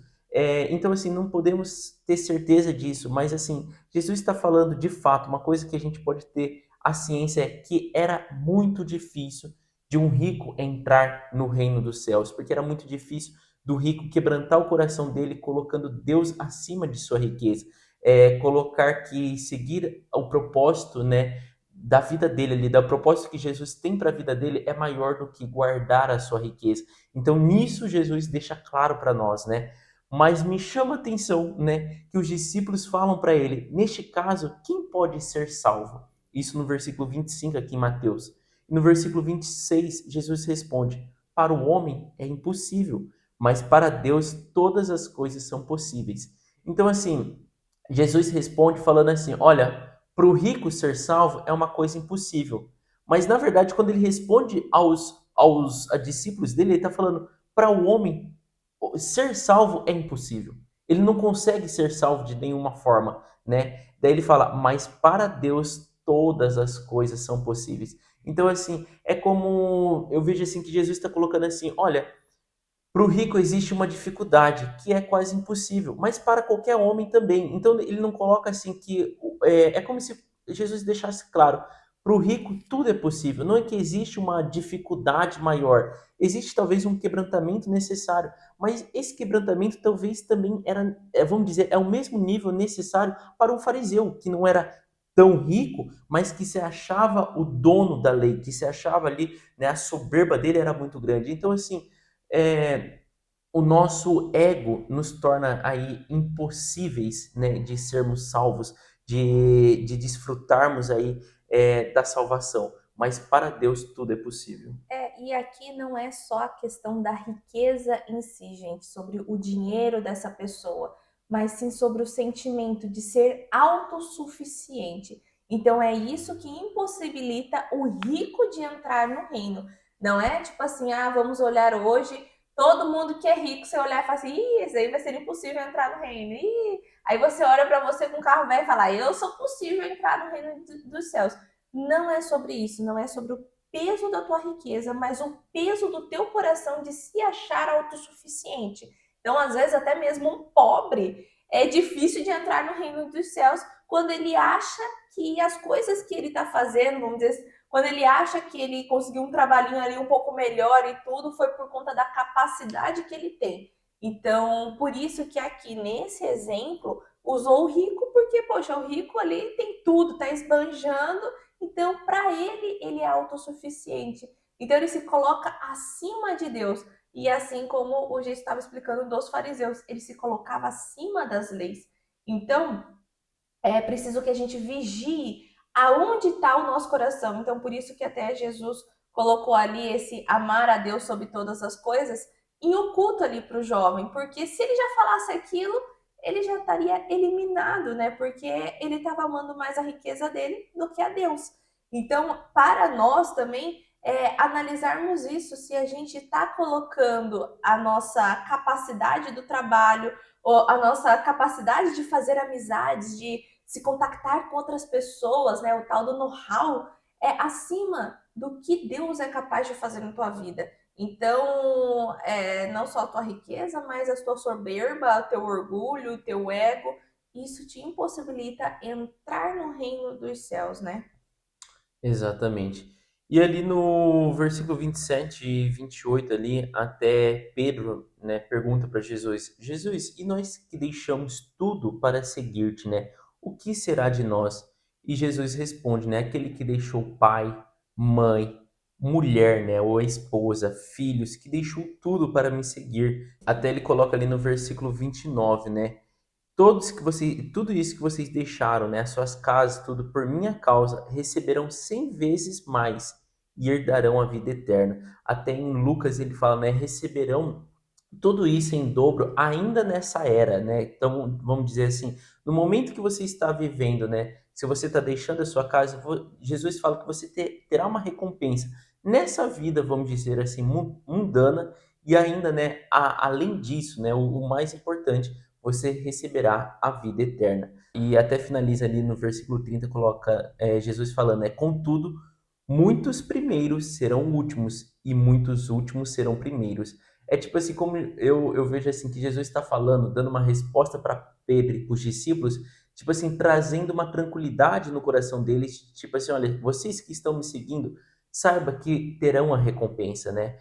Então, assim, não podemos ter certeza disso, mas, assim, Jesus está falando de fato, uma coisa que a gente pode ter a ciência é que era muito difícil de um rico entrar no reino dos céus, porque era muito difícil do rico quebrantar o coração dele, colocando Deus acima de sua riqueza, colocar que seguir o propósito, né, da vida dele ali, do propósito que Jesus tem para a vida dele é maior do que guardar a sua riqueza. Então nisso Jesus deixa claro para nós, né? Mas me chama a atenção, né, que os discípulos falam para ele, neste caso, quem pode ser salvo? Isso no versículo 25 aqui em Mateus. No versículo 26, Jesus responde: para o homem é impossível, mas para Deus todas as coisas são possíveis. Então, assim, Jesus responde falando assim: olha, para o rico ser salvo é uma coisa impossível. Mas, na verdade, quando ele responde aos discípulos dele, ele está falando: para o homem ser salvo é impossível. Ele não consegue ser salvo de nenhuma forma, né? Daí ele fala: mas para Deus todas as coisas são possíveis. Então, assim, é como eu vejo assim que Jesus está colocando assim: olha, para o rico existe uma dificuldade que é quase impossível, mas para qualquer homem também. Então ele não coloca assim que é como se Jesus deixasse claro: para o rico tudo é possível. Não é que existe uma dificuldade maior, existe talvez um quebrantamento necessário, mas esse quebrantamento talvez também era, vamos dizer, é o mesmo nível necessário para um fariseu que não era tão rico, mas que se achava o dono da lei, que se achava ali, né, a soberba dele era muito grande. Então assim, é, o nosso ego nos torna aí impossíveis, né, de sermos salvos, de desfrutarmos aí da salvação. Mas para Deus tudo é possível. E aqui não é só a questão da riqueza em si, gente, sobre o dinheiro dessa pessoa, mas sim sobre o sentimento de ser autossuficiente. Então é isso que impossibilita o rico de entrar no reino. Não é tipo assim, vamos olhar hoje, todo mundo que é rico, você olhar e falar assim, esse aí vai ser impossível entrar no reino. Aí você olha para você com um carro velho e fala, eu sou possível entrar no reino dos céus. Não é sobre isso, não é sobre o peso da tua riqueza, mas o peso do teu coração de se achar autossuficiente. Então, às vezes, até mesmo um pobre é difícil de entrar no reino dos céus quando ele acha que as coisas que ele está fazendo, vamos dizer, quando ele acha que ele conseguiu um trabalhinho ali um pouco melhor e tudo, foi por conta da capacidade que ele tem. Então, por isso que aqui nesse exemplo usou o rico, porque, poxa, o rico ali tem tudo, está esbanjando, então, para ele, ele é autossuficiente. Então, ele se coloca acima de Deus. E assim como o Jesus estava explicando dos fariseus, ele se colocava acima das leis. Então, é preciso que a gente vigie aonde está o nosso coração. Então, por isso que até Jesus colocou ali esse amar a Deus sobre todas as coisas em oculto ali para o jovem. Porque se ele já falasse aquilo, ele já estaria eliminado, né? Porque ele estava amando mais a riqueza dele do que a Deus. Então, para nós também, analisarmos isso, se a gente está colocando a nossa capacidade do trabalho, ou a nossa capacidade de fazer amizades, de se contactar com outras pessoas, né? O tal do know-how é acima do que Deus é capaz de fazer na tua vida. Então, não só a tua riqueza, mas a tua soberba, o teu orgulho, o teu ego, isso te impossibilita entrar no reino dos céus, né? Exatamente. E ali no versículo 27 e 28 ali, até Pedro, né, pergunta para Jesus: Jesus, e nós que deixamos tudo para seguir-te, né? O que será de nós? E Jesus responde, né, aquele que deixou pai, mãe, mulher, né, ou esposa, filhos, que deixou tudo para me seguir. Até ele coloca ali no versículo 29, né? Tudo isso que vocês deixaram, né, as suas casas, tudo por minha causa, receberão 100 vezes mais e herdarão a vida eterna. Até em Lucas ele fala, né, receberão tudo isso em dobro ainda nessa era, né? Então, vamos dizer assim, no momento que você está vivendo, né, se você está deixando a sua casa, Jesus fala que você terá uma recompensa nessa vida, vamos dizer assim, mundana e ainda, né, além disso, né, o mais importante, você receberá a vida eterna. E até finaliza ali no versículo 30, coloca Jesus falando, contudo, muitos primeiros serão últimos e muitos últimos serão primeiros. É tipo assim, como eu vejo assim que Jesus está falando, dando uma resposta para Pedro e para os discípulos, tipo assim, trazendo uma tranquilidade no coração deles, tipo assim, olha, vocês que estão me seguindo, saiba que terão a recompensa, né?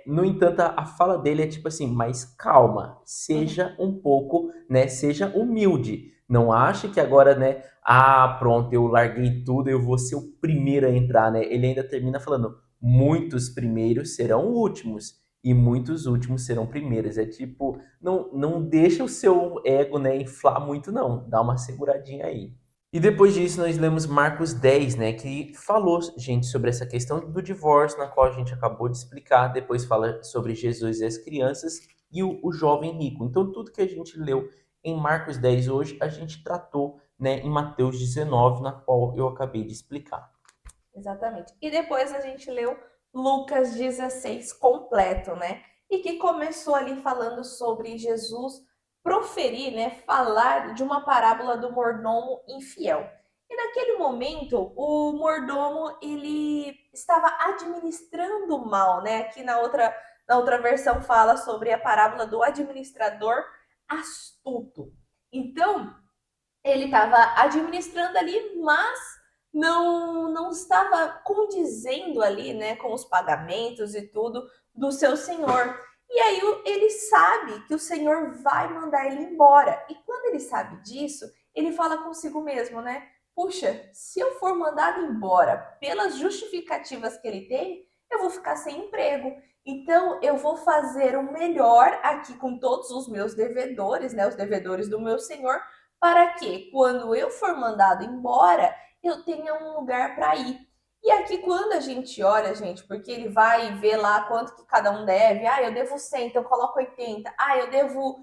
No entanto, a fala dele é tipo assim, mas calma, seja um pouco, né? Seja humilde. Não ache que agora, né? Ah, pronto, eu larguei tudo, eu vou ser o primeiro a entrar, né? Ele ainda termina falando, muitos primeiros serão últimos e muitos últimos serão primeiros. É tipo, não deixa o seu ego, né, inflar muito, não. Dá uma seguradinha aí. E depois disso, nós lemos Marcos 10, né, que falou, gente, sobre essa questão do divórcio, na qual a gente acabou de explicar. Depois fala sobre Jesus e as crianças e o jovem rico. Então, tudo que a gente leu em Marcos 10 hoje, a gente tratou, né, em Mateus 19, na qual eu acabei de explicar. Exatamente. E depois a gente leu Lucas 16 completo, né? E que começou ali falando sobre Jesus proferir, né, falar de uma parábola do mordomo infiel. E naquele momento, o mordomo ele estava administrando mal, né? Aqui na outra versão fala sobre a parábola do administrador astuto. Então, ele estava administrando ali, mas não estava condizendo ali, né, com os pagamentos e tudo do seu senhor. E aí ele sabe que o senhor vai mandar ele embora. E quando ele sabe disso, ele fala consigo mesmo, né? Puxa, se eu for mandado embora pelas justificativas que ele tem, eu vou ficar sem emprego. Então eu vou fazer o melhor aqui com todos os meus devedores, né, os devedores do meu senhor, para que, quando eu for mandado embora, eu tenha um lugar para ir. E aqui, quando a gente olha, gente, porque ele vai ver lá quanto que cada um deve, eu devo 100, então coloca 80, eu devo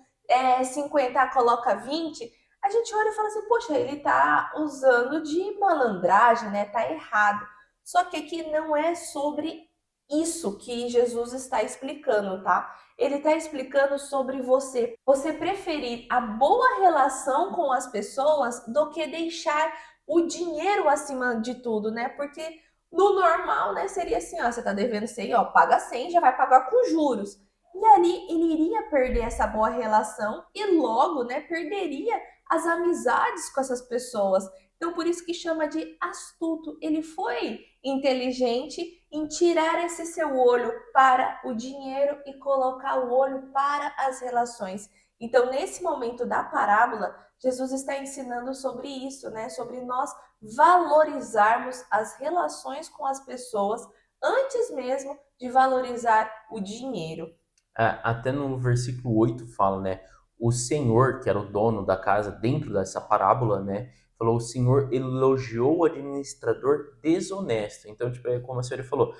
50, coloca 20, a gente olha e fala assim, poxa, ele tá usando de malandragem, né? Tá errado. Só que aqui não é sobre isso que Jesus está explicando, tá? Ele está explicando sobre você preferir a boa relação com as pessoas do que deixar o dinheiro acima de tudo, né? Porque no normal, né, seria assim, ó, você tá devendo 100, ó, paga 100, já vai pagar com juros. E ali ele iria perder essa boa relação e logo, né, perderia as amizades com essas pessoas. Então por isso que chama de astuto. Ele foi inteligente em tirar esse seu olho para o dinheiro e colocar o olho para as relações. Então, nesse momento da parábola, Jesus está ensinando sobre isso, né? Sobre nós valorizarmos as relações com as pessoas antes mesmo de valorizar o dinheiro. Até no versículo 8 fala, né? O Senhor, que era o dono da casa dentro dessa parábola, né? Falou, o Senhor elogiou o administrador desonesto. Então, tipo, é como a senhora falou,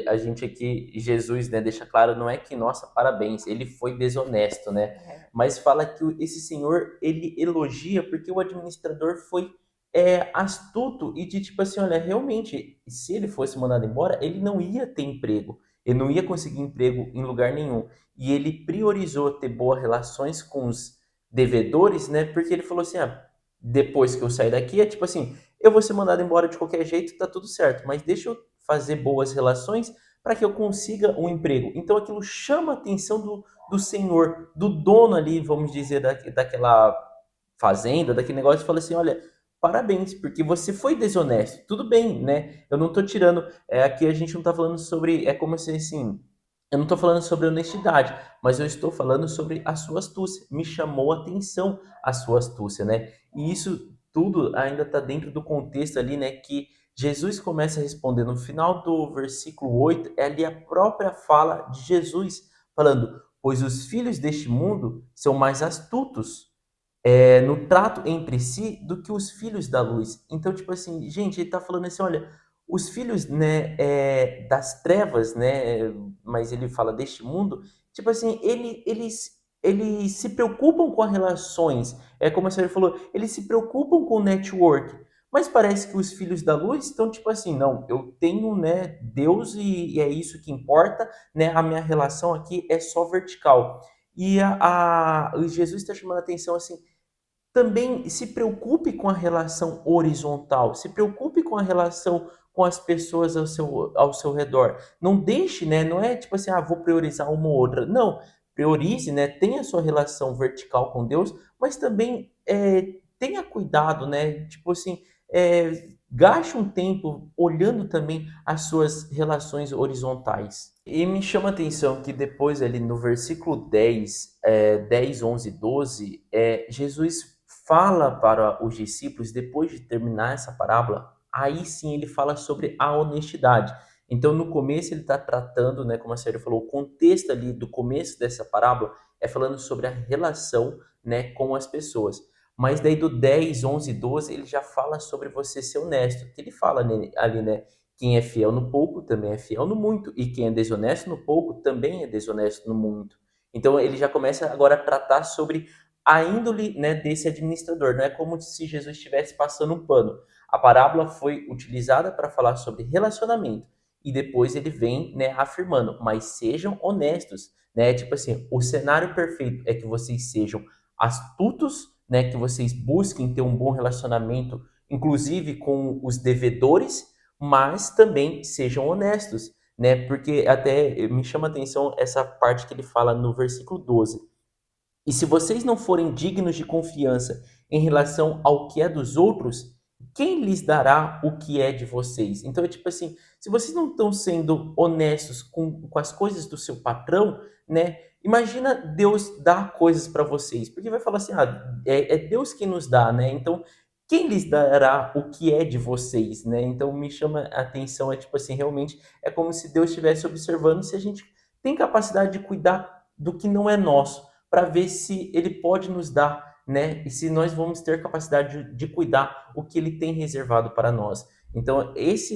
a gente aqui, Jesus, né, deixa claro, não é que, nossa, parabéns, ele foi desonesto, né? É. Mas fala que esse Senhor, ele elogia porque o administrador foi astuto e de tipo assim, olha, realmente, se ele fosse mandado embora, ele não ia ter emprego. Ele não ia conseguir emprego em lugar nenhum. E ele priorizou ter boas relações com os devedores, né? Porque ele falou assim: depois que eu sair daqui é tipo assim, eu vou ser mandado embora de qualquer jeito, tá tudo certo, mas deixa eu fazer boas relações para que eu consiga um emprego. Então aquilo chama a atenção do senhor, do dono ali, vamos dizer, daquela fazenda, daquele negócio, e fala assim, olha, parabéns, porque você foi desonesto. Tudo bem, né? Eu não tô tirando, aqui a gente não tá falando sobre, é como se assim, eu não tô falando sobre honestidade, mas eu estou falando sobre a sua astúcia. Me chamou a atenção a sua astúcia, né? E isso tudo ainda está dentro do contexto ali, né, que Jesus começa a responder no final do versículo 8, é ali a própria fala de Jesus, falando: Pois os filhos deste mundo são mais astutos no trato entre si do que os filhos da luz. Então, tipo assim, gente, ele tá falando assim, olha, os filhos, né, das trevas, né, mas ele fala deste mundo, tipo assim, eles se preocupam com as relações, é como a senhora falou, eles se preocupam com o network, mas parece que os filhos da luz estão tipo assim, não, eu tenho, né, Deus e é isso que importa, né, a minha relação aqui é só vertical. E o Jesus está chamando a atenção assim, também se preocupe com a relação horizontal, se preocupe com a relação com as pessoas ao seu redor. Não deixe, né? Não é tipo assim, vou priorizar uma ou outra. Não, priorize, né? Tenha a sua relação vertical com Deus, mas também tenha cuidado, né? Tipo assim, gaste um tempo olhando também as suas relações horizontais. E me chama a atenção que depois ali no versículo 10, 10, 11, 12, Jesus fala para os discípulos, depois de terminar essa parábola, aí sim ele fala sobre a honestidade. Então no começo ele está tratando, né, como a senhora falou, o contexto ali do começo dessa parábola é falando sobre a relação, né, com as pessoas. Mas daí do 10, 11, 12 ele já fala sobre você ser honesto. Que ele fala ali, né, quem é fiel no pouco também é fiel no muito, e quem é desonesto no pouco também é desonesto no muito. Então ele já começa agora a tratar sobre a índole, né, desse administrador. Não é como se Jesus estivesse passando um pano. A parábola foi utilizada para falar sobre relacionamento e depois ele vem, né, afirmando, mas sejam honestos, né? Tipo assim, o cenário perfeito é que vocês sejam astutos, né, que vocês busquem ter um bom relacionamento, inclusive com os devedores, mas também sejam honestos, né? Porque até me chama a atenção essa parte que ele fala no versículo 12. E se vocês não forem dignos de confiança em relação ao que é dos outros, quem lhes dará o que é de vocês? Então é tipo assim, se vocês não estão sendo honestos com as coisas do seu patrão, né? Imagina Deus dar coisas para vocês, porque vai falar assim, é Deus que nos dá, né? Então quem lhes dará o que é de vocês, né? Então me chama a atenção, é tipo assim, realmente é como se Deus estivesse observando se a gente tem capacidade de cuidar do que não é nosso para ver se ele pode nos dar, né? E se nós vamos ter capacidade de cuidar o que ele tem reservado para nós. Então,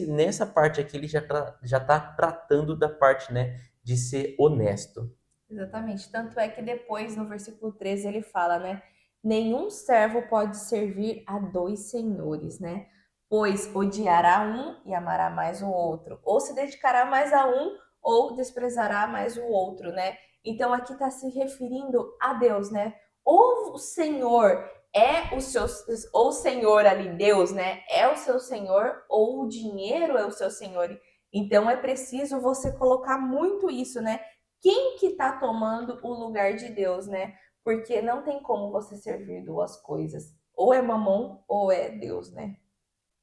nessa parte aqui, ele já tá tratando da parte, né, de ser honesto. Exatamente. Tanto é que depois, no versículo 13, ele fala, né? Nenhum servo pode servir a dois senhores, né? Pois odiará um e amará mais o outro, ou se dedicará mais a um ou desprezará mais o outro, né? Então aqui está se referindo a Deus, né? Ou o Senhor é o seu, ou o Senhor ali, Deus, né? É o seu Senhor, ou o dinheiro é o seu Senhor. Então é preciso você colocar muito isso, né? Quem que tá tomando o lugar de Deus, né? Porque não tem como você servir duas coisas. Ou é mamon ou é Deus, né?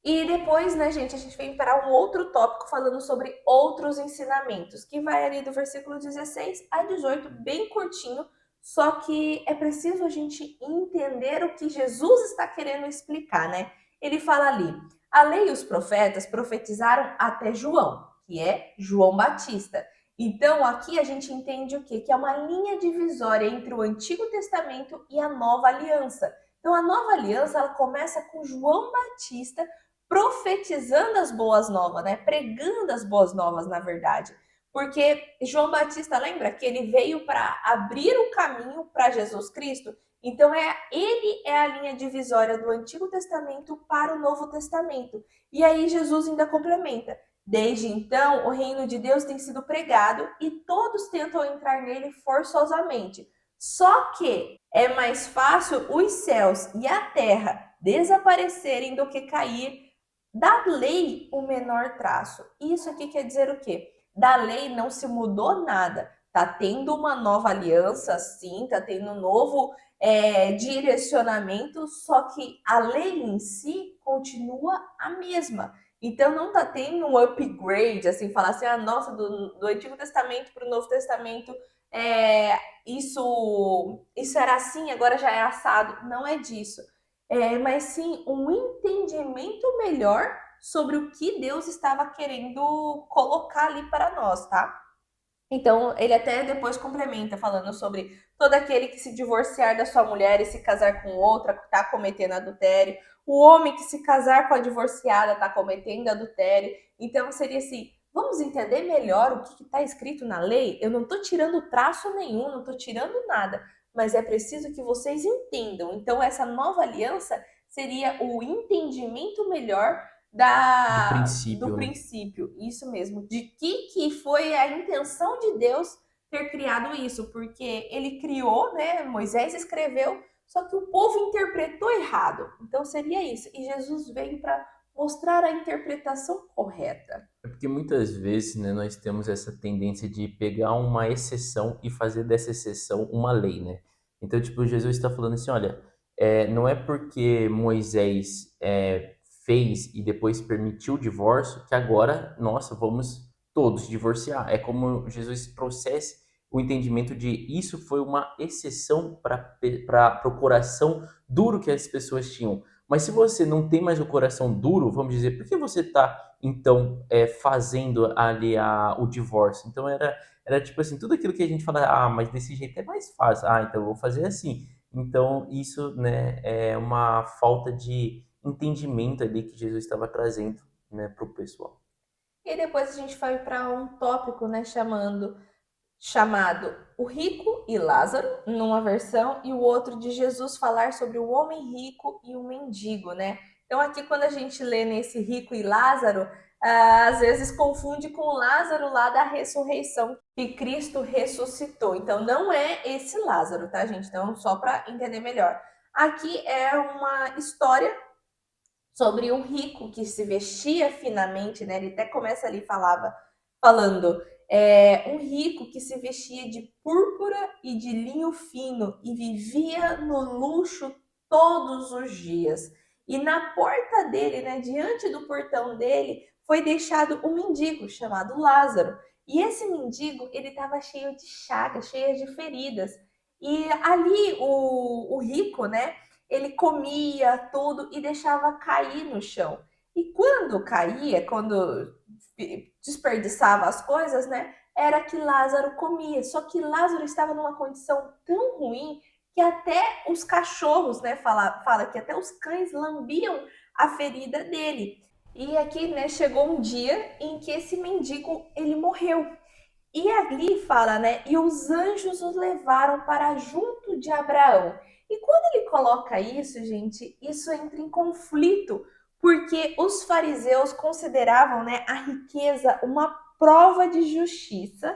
E depois, né, gente, a gente vem para um outro tópico falando sobre outros ensinamentos, que vai ali do versículo 16 a 18, bem curtinho, só que é preciso a gente entender o que Jesus está querendo explicar, né? Ele fala ali: a lei e os profetas profetizaram até João, que é João Batista. Então, aqui a gente entende o quê? Que é uma linha divisória entre o Antigo Testamento e a Nova Aliança. Então, a Nova Aliança, ela começa com João Batista profetizando as boas novas, né? Pregando as boas novas, na verdade. Porque João Batista, lembra que ele veio para abrir o caminho para Jesus Cristo? Então, ele é a linha divisória do Antigo Testamento para o Novo Testamento. E aí Jesus ainda complementa. Desde então, o reino de Deus tem sido pregado e todos tentam entrar nele forçosamente. Só que é mais fácil os céus e a terra desaparecerem do que cair da lei o menor traço. Isso aqui quer dizer o quê? Da lei não se mudou nada. Tá tendo uma nova aliança, sim, tá tendo um novo direcionamento, só que a lei em si continua a mesma. Então não tá tendo um upgrade, assim, falar assim, nossa, do Antigo Testamento para o Novo Testamento, isso era assim, agora já é assado. Não é disso. Mas sim um entendimento melhor sobre o que Deus estava querendo colocar ali para nós, tá? Então, ele até depois complementa falando sobre todo aquele que se divorciar da sua mulher e se casar com outra está cometendo adultério. O homem que se casar com a divorciada está cometendo adultério. Então, seria assim, vamos entender melhor o que está escrito na lei? Eu não estou tirando traço nenhum, não estou tirando nada, mas é preciso que vocês entendam. Então, essa nova aliança seria o entendimento melhor Do do princípio, né? princípio, isso mesmo, de que foi a intenção de Deus ter criado isso, porque ele criou, né? Moisés escreveu, só que o povo interpretou errado. Então seria isso. E Jesus veio para mostrar a interpretação correta. É porque muitas vezes, né, nós temos essa tendência de pegar uma exceção e fazer dessa exceção uma lei, né? Então, tipo, Jesus está falando assim, olha, não é porque Moisés fez e depois permitiu o divórcio que agora, nossa, vamos todos divorciar. É como Jesus trouxesse o entendimento de isso foi uma exceção para o coração duro que as pessoas tinham. Mas se você não tem mais o coração duro, vamos dizer, por que você está então fazendo ali o divórcio? Então era tipo assim, tudo aquilo que a gente fala, mas desse jeito é mais fácil. Então eu vou fazer assim. Então isso, né, é uma falta de entendimento ali que Jesus estava trazendo, né, para o pessoal. E depois a gente vai para um tópico, né, chamado O Rico e Lázaro, numa versão, e o outro de Jesus falar sobre o homem rico e o mendigo, né? Então, aqui, quando a gente lê nesse rico e Lázaro, às vezes confunde com Lázaro lá da ressurreição, que Cristo ressuscitou. Então, não é esse Lázaro, tá, gente? Então, só para entender melhor. Aqui é uma história sobre um rico que se vestia finamente, né? Ele até começa ali falando um rico que se vestia de púrpura e de linho fino e vivia no luxo todos os dias. E na porta dele, né, diante do portão dele, foi deixado um mendigo chamado Lázaro. E esse mendigo, ele estava cheio de chagas, cheio de feridas. E ali o rico, né, ele comia tudo e deixava cair no chão. E quando caía, quando desperdiçava as coisas, né? Era que Lázaro comia. Só que Lázaro estava numa condição tão ruim que até os cachorros, né? Fala que até os cães lambiam a ferida dele. E aqui, né, chegou um dia em que esse mendigo ele morreu. E ali fala, né? E os anjos os levaram para junto de Abraão. E quando ele coloca isso, gente, isso entra em conflito, porque os fariseus consideravam, né, a riqueza uma prova de justiça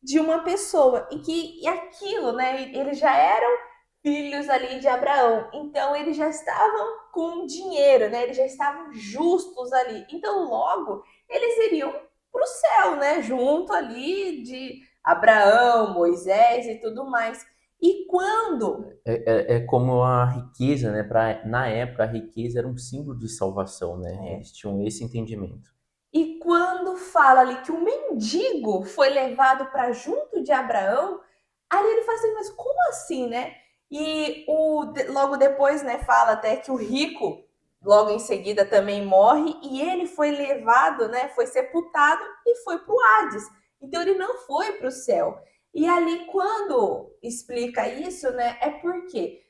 de uma pessoa e aquilo, né? Eles já eram filhos ali de Abraão, então eles já estavam com dinheiro, né? Eles já estavam justos ali. Então, logo, eles iriam para o céu, né? Junto ali de Abraão, Moisés e tudo mais. E quando É como a riqueza, né? Na época, a riqueza era um símbolo de salvação, né? é, Eles tinham esse entendimento. e quando fala ali que o mendigo foi levado para junto de Abraão, aí ele fala assim, mas como assim, né? E logo depois, né, fala até que o rico, logo em seguida, também morre, e ele foi levado, né, foi sepultado e foi para o Hades. Então ele não foi para o céu. E ali, quando explica isso, né, é porque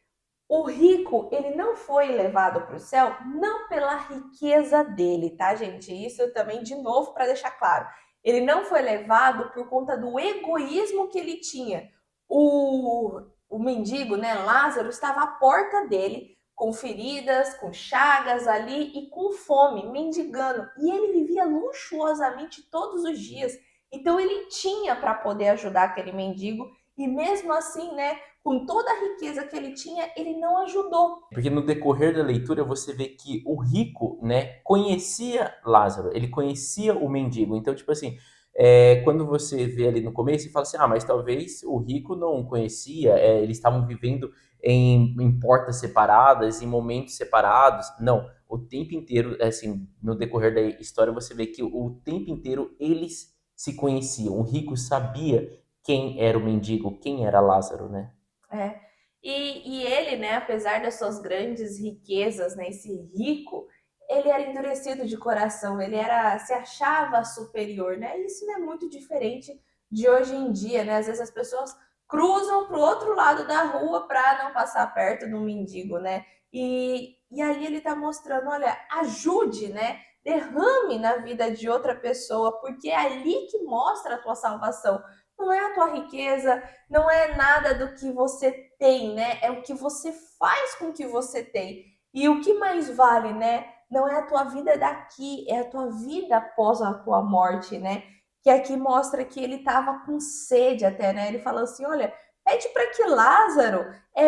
o rico, ele não foi levado para o céu não pela riqueza dele, tá, gente? Isso também, de novo, para deixar claro. Ele não foi levado por conta do egoísmo que ele tinha. O mendigo, né, Lázaro, estava à porta dele, com feridas, com chagas ali e com fome, mendigando. E ele vivia luxuosamente todos os dias. Então ele tinha para poder ajudar aquele mendigo e mesmo assim, né, com toda a riqueza que ele tinha, ele não ajudou. Porque no decorrer da leitura você vê que o rico, né, conhecia Lázaro, ele conhecia o mendigo. Então, tipo assim, quando você vê ali no começo, você fala assim, ah, mas talvez o rico não conhecia, eles estavam vivendo em portas separadas, em momentos separados. Não, o tempo inteiro, assim, no decorrer da história, você vê que o tempo inteiro eles se conheciam. O rico sabia quem era o mendigo, quem era Lázaro, né? É. E ele, né, apesar das suas grandes riquezas, né, esse rico, ele era endurecido de coração, ele era, se achava superior, né? Isso não é muito diferente de hoje em dia, né? Às vezes as pessoas cruzam para o outro lado da rua para não passar perto do mendigo, né? E ali ele está mostrando, olha, ajude, né? Derrame na vida de outra pessoa, porque é ali que mostra a tua salvação. Não é a tua riqueza, não é nada do que você tem, né? É o que você faz com o que você tem. E o que mais vale, né? Não é a tua vida daqui, é a tua vida após a tua morte, né? Que aqui mostra que ele estava com sede até, né? Ele falou assim: olha, pede para que Lázaro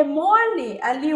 molhe ali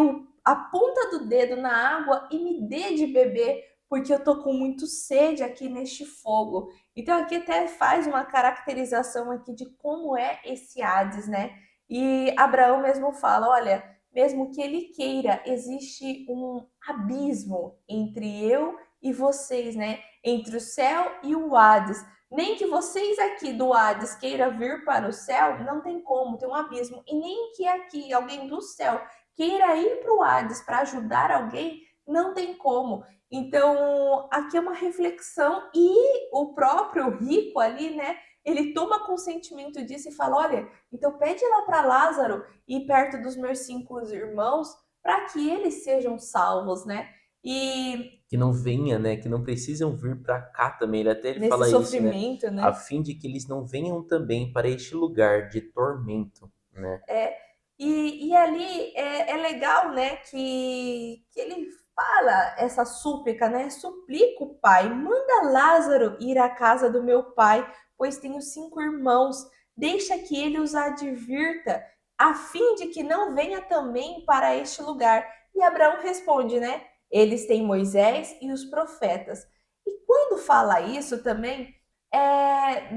a ponta do dedo na água e me dê de beber, porque eu tô com muito sede aqui neste fogo. Então aqui até faz uma caracterização aqui de como é esse Hades, né? E Abraão mesmo fala, olha, mesmo que ele queira, existe um abismo entre eu e vocês, né? Entre o céu e o Hades. Nem que vocês aqui do Hades queira vir para o céu, não tem como, tem um abismo. E nem que aqui alguém do céu queira ir para o Hades para ajudar alguém, não tem como. Então, aqui é uma reflexão e o próprio rico ali, né? Ele toma consentimento disso e fala: olha, então pede lá para Lázaro ir perto dos meus 5 irmãos para que eles sejam salvos, né? E Que não venha, né? Que não precisam vir para cá também. Ele nesse fala isso, né? sofrimento, A né? fim de que eles não venham também para este lugar de tormento, né? É, e ali é legal, né, que ele fala essa súplica, né? Suplica o pai, manda Lázaro ir à casa do meu pai, pois tenho 5 irmãos, deixa que ele os advirta, a fim de que não venha também para este lugar. E Abraão responde, né? Eles têm Moisés e os profetas. E quando fala isso também,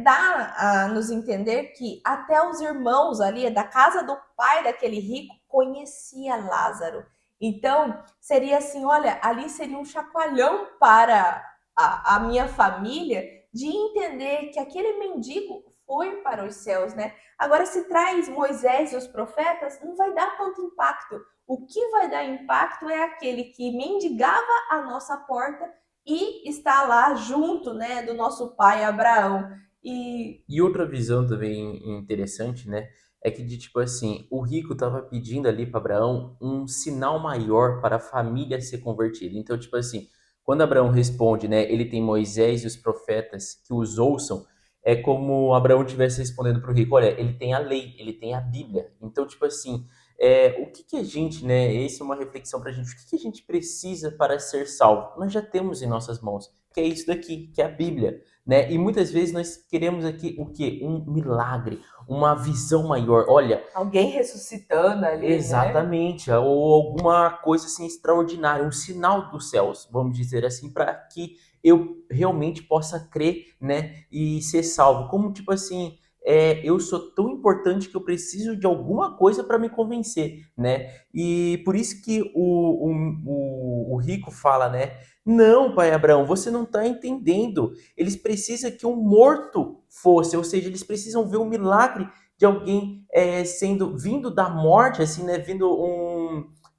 dá a nos entender que até os irmãos ali da casa do pai daquele rico conhecia Lázaro. Então, seria assim, olha, ali seria um chacoalhão para a minha família de entender que aquele mendigo foi para os céus, né? Agora, se traz Moisés e os profetas, não vai dar tanto impacto. O que vai dar impacto é aquele que mendigava a nossa porta e está lá junto, né, do nosso pai Abraão. E E outra visão também interessante, né? É que de tipo assim, o rico estava pedindo ali para Abraão um sinal maior para a família ser convertida. Então, tipo assim, quando Abraão responde, né? Ele tem Moisés e os profetas que os ouçam. É como Abraão estivesse respondendo para o rico: olha, ele tem a lei, ele tem a Bíblia. Então, tipo assim, o que que a gente, né? Essa é uma reflexão para a gente. O que que a gente precisa para ser salvo? Nós já temos em nossas mãos, que é isso daqui, que é a Bíblia, né? E muitas vezes nós queremos aqui o quê? Um milagre, uma visão maior. Olha, alguém ressuscitando ali, né? exatamente, ou alguma coisa assim extraordinária, um sinal dos céus, vamos dizer assim, para que eu realmente possa crer, né, e ser salvo. Como tipo assim, eu sou tão importante que eu preciso de alguma coisa para me convencer, né? E por isso que o rico fala, né? Não, pai Abraão, você não está entendendo. Eles precisam que um morto fosse, ou seja, eles precisam ver um milagre de alguém sendo vindo da morte, assim, né?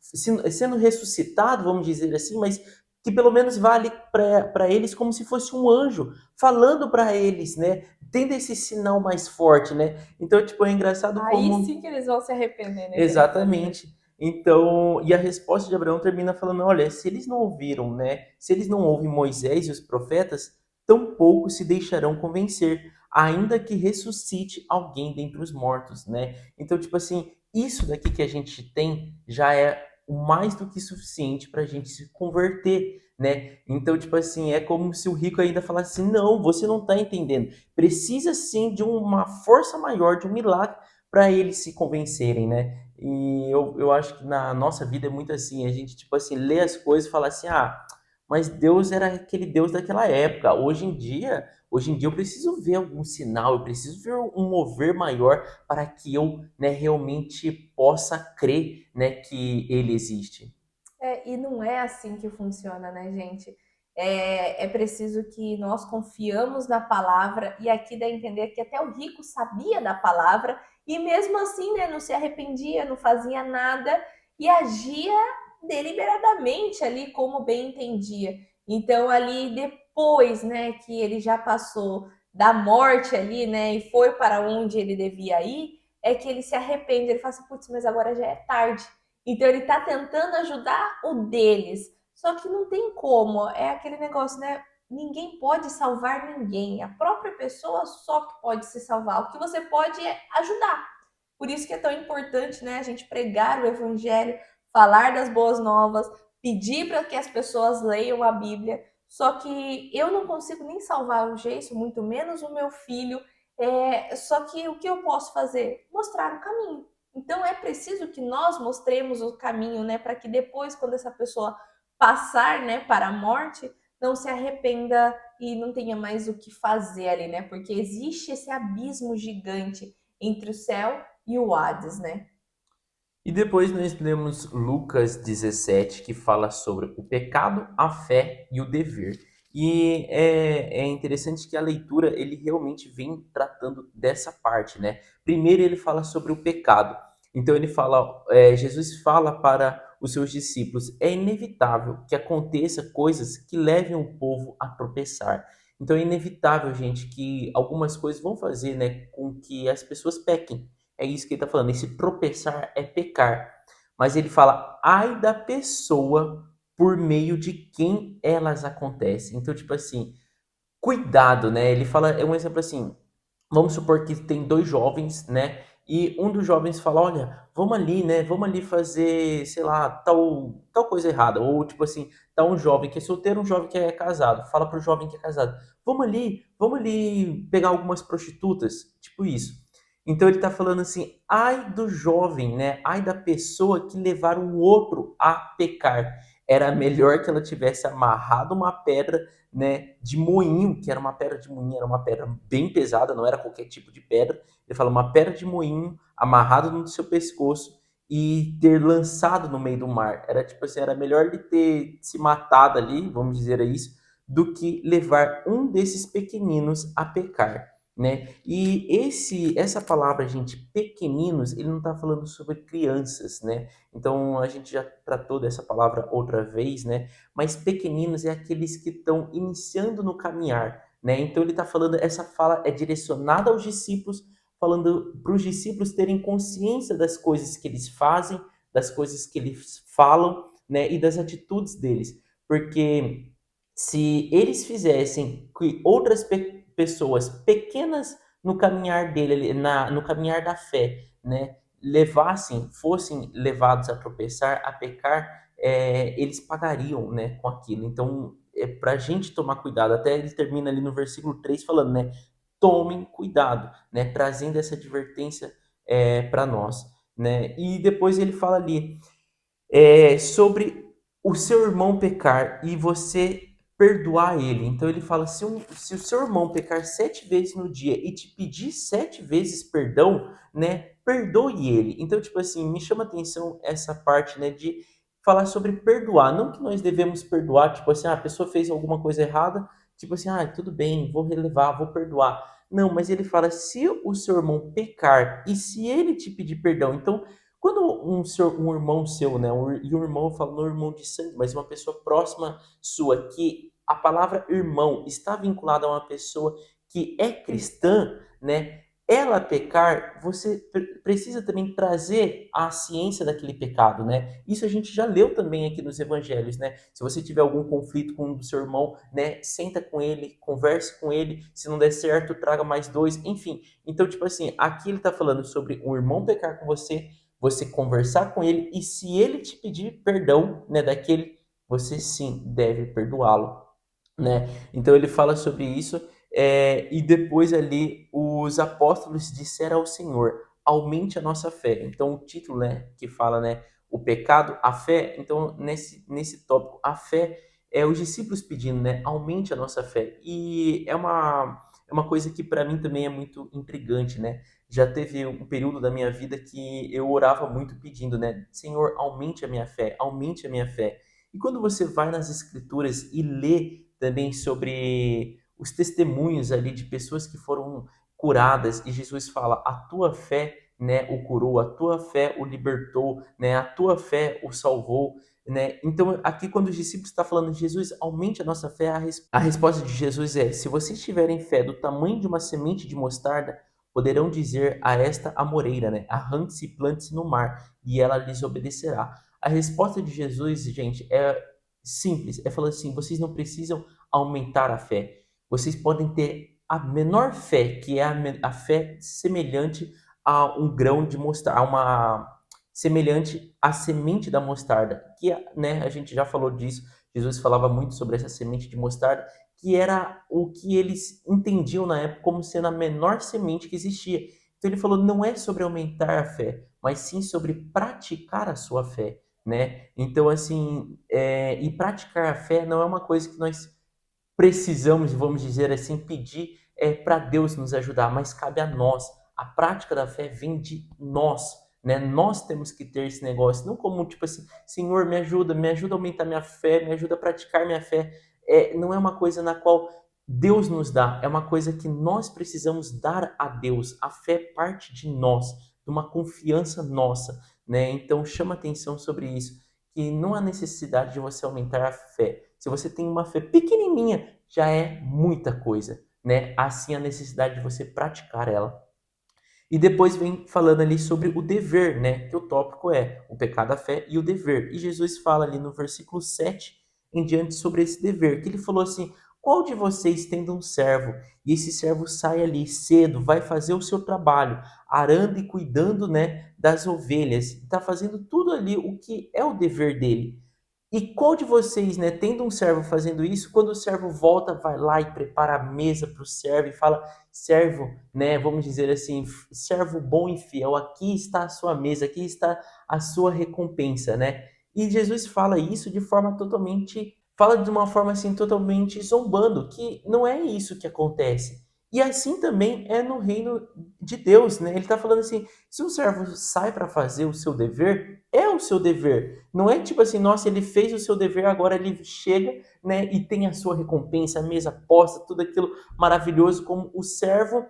Sendo ressuscitado, vamos dizer assim, mas que pelo menos vale para eles como se fosse um anjo falando para eles, né? Tendo esse sinal mais forte, né? Então, tipo, é engraçado Aí como sim que eles vão se arrepender, né? Que eles fazer. exatamente. Então, e a resposta de Abraão termina falando: olha, se eles não ouviram, né? Se eles não ouvem Moisés e os profetas, tampouco se deixarão convencer, ainda que ressuscite alguém dentre os mortos, né? Então, tipo assim, isso daqui que a gente tem já é o mais do que suficiente para a gente se converter, né? Então, tipo assim, é como se o rico ainda falasse assim: não, você não está entendendo. Precisa sim de uma força maior, de um milagre para eles se convencerem, né? E eu acho que na nossa vida é muito assim, a gente, tipo assim, lê as coisas e fala assim, ah, mas Deus era aquele Deus daquela época. Hoje em dia eu preciso ver algum sinal, eu preciso ver um mover maior para que eu, né, realmente possa crer, né, que ele existe. E não é assim que funciona, né, gente? É preciso que nós confiamos na palavra, e aqui dá a entender que até o rico sabia da palavra, e mesmo assim, né, não se arrependia, não fazia nada, e agia deliberadamente ali como bem entendia. Então, ali depois, né, que ele já passou da morte ali, né, e foi para onde ele devia ir, é que ele se arrepende, ele fala assim, putz, mas agora já é tarde. Então ele está tentando ajudar o deles. Só que não tem como. É aquele negócio, né? Ninguém pode salvar ninguém. A própria pessoa só que pode se salvar. O que você pode é ajudar. Por isso que é tão importante, né, a gente pregar o evangelho, falar das boas novas, pedir para que as pessoas leiam a Bíblia. Só que eu não consigo nem salvar o Geiso, muito menos o meu filho. Só que o que eu posso fazer? Mostrar o caminho. Então é preciso que nós mostremos o caminho, né, para que depois, quando essa pessoa passar, né, para a morte, não se arrependa e não tenha mais o que fazer ali, né? Porque existe esse abismo gigante entre o céu e o Hades, né? E depois nós lemos Lucas 17, que fala sobre o pecado, a fé e o dever. E é interessante que a leitura ele realmente vem tratando dessa parte, né? Primeiro ele fala sobre o pecado. Então ele fala, Jesus fala para os seus discípulos, é inevitável que aconteça coisas que levem o povo a tropeçar. Então é inevitável, gente, que algumas coisas vão fazer, né, com que as pessoas pequem. É isso que ele está falando. Esse tropeçar é pecar. Mas ele fala, ai da pessoa por meio de quem elas acontecem. Então, tipo assim, cuidado, né? Ele fala, é um exemplo assim, vamos supor que tem dois jovens, né? E um dos jovens fala, olha, vamos ali, né? Vamos ali fazer, sei lá, tal coisa errada. Ou tipo assim, tá um jovem que é solteiro, um jovem que é casado. Fala pro jovem que é casado, vamos ali pegar algumas prostitutas, tipo isso. Então ele tá falando assim, ai do jovem, né? Ai da pessoa que levar o outro a pecar. Era melhor que ela tivesse amarrado uma pedra, né, de moinho, que era uma pedra de moinho, era uma pedra bem pesada, não era qualquer tipo de pedra. Ele fala uma pedra de moinho amarrado no seu pescoço e ter lançado no meio do mar. Era tipo assim, era melhor ele ter se matado ali, vamos dizer isso, do que levar um desses pequeninos a pecar, né? E essa palavra, gente, pequeninos, ele não está falando sobre crianças, né? Então a gente já tratou dessa palavra outra vez, né? Mas pequeninos é aqueles que estão iniciando no caminhar, né? Então ele está falando, essa fala é direcionada aos discípulos, falando para os discípulos terem consciência das coisas que eles fazem, das coisas que eles falam, né? E das atitudes deles, porque se eles fizessem que outras pessoas pequenas no caminhar dele, no caminhar da fé, né, fossem levados a tropeçar, a pecar, eles pagariam, né, com aquilo. Então, é para a gente tomar cuidado. Até ele termina ali no versículo 3 falando, né, tomem cuidado, né, trazendo essa advertência para nós, né. E depois ele fala ali, sobre o seu irmão pecar e você perdoar ele. Então ele fala: se o seu irmão pecar 7 vezes no dia e te pedir 7 vezes perdão, né, perdoe ele. Então, tipo assim, me chama atenção essa parte, né, de falar sobre perdoar. Não que nós devemos perdoar, tipo assim, a pessoa fez alguma coisa errada, tipo assim, tudo bem, vou relevar, vou perdoar. Não, mas ele fala: se o seu irmão pecar e se ele te pedir perdão, então quando um irmão seu, né, e um irmão, eu falo não irmão de sangue, mas uma pessoa próxima sua, que a palavra irmão está vinculada a uma pessoa que é Cristã. cristã, né, ela pecar, você precisa também trazer a ciência daquele pecado, né? Isso a gente já leu também aqui nos evangelhos, né? Se você tiver algum conflito com o seu irmão, né, senta com ele, converse com ele, se não der certo, traga mais dois, enfim. Então, tipo assim, aqui ele está falando sobre um irmão pecar com você conversar com ele e se ele te pedir perdão, né, daquele, você sim deve perdoá-lo, né? Então ele fala sobre isso, e depois ali os apóstolos disseram ao Senhor: aumente a nossa fé. Então, o título, né, que fala, né, o pecado, a fé. Então, nesse tópico, a fé é os discípulos pedindo, né, aumente a nossa fé. E é uma coisa que para mim também é muito intrigante, né? Já teve um período da minha vida que eu orava muito pedindo, né, Senhor, aumente a minha fé, aumente a minha fé. E quando você vai nas escrituras e lê também sobre os testemunhos ali de pessoas que foram curadas e Jesus fala: "A tua fé, né, o curou, a tua fé o libertou, né, a tua fé o salvou", né? Então, aqui quando os discípulos estão falando: "Jesus, aumente a nossa fé", a resposta de Jesus é: "Se vocês tiverem fé do tamanho de uma semente de mostarda, poderão dizer a esta amoreira, né, arranque-se e plante-se no mar, e ela lhes obedecerá". A resposta de Jesus, gente, é simples, é falar assim: vocês não precisam aumentar a fé. Vocês podem ter a menor fé, que é a fé semelhante a um grão de mostarda, a uma semelhante à semente da mostarda, que, né, a gente já falou disso. Jesus falava muito sobre essa semente de mostarda, que era o que eles entendiam na época como sendo a menor semente que existia. Então ele falou: não é sobre aumentar a fé, mas sim sobre praticar a sua fé, né? Então, assim, e praticar a fé não é uma coisa que nós precisamos, vamos dizer assim, pedir para Deus nos ajudar, mas cabe a nós. A prática da fé vem de nós, né? Nós temos que ter esse negócio, não como tipo assim, Senhor, me ajuda a aumentar minha fé, me ajuda a praticar minha fé. Não é uma coisa na qual Deus nos dá, é uma coisa que nós precisamos dar a Deus. A fé parte de nós, de uma confiança nossa, né? Então chama atenção sobre isso, que não há necessidade de você aumentar a fé. Se você tem uma fé pequenininha, já é muita coisa, né? Assim a necessidade de você praticar ela. E depois vem falando ali sobre o dever, né? Que o tópico é o pecado, a fé e o dever. E Jesus fala ali no versículo 7 em diante sobre esse dever, que ele falou assim: qual de vocês tendo um servo, e esse servo sai ali cedo, vai fazer o seu trabalho, arando e cuidando, né, das ovelhas, está fazendo tudo ali o que é o dever dele. E qual de vocês, né, tendo um servo fazendo isso, quando o servo volta, vai lá e prepara a mesa para o servo e fala: servo, né, vamos dizer assim, servo bom e fiel, aqui está a sua mesa, aqui está a sua recompensa, né? E Jesus fala isso de forma totalmente, fala de uma forma assim totalmente zombando, que não é isso que acontece. E assim também é no reino de Deus, né? Ele está falando assim: se um servo sai para fazer o seu dever, é o seu dever. Não é tipo assim, nossa, ele fez o seu dever, agora ele chega, né, e tem a sua recompensa, a mesa posta, tudo aquilo maravilhoso, como o servo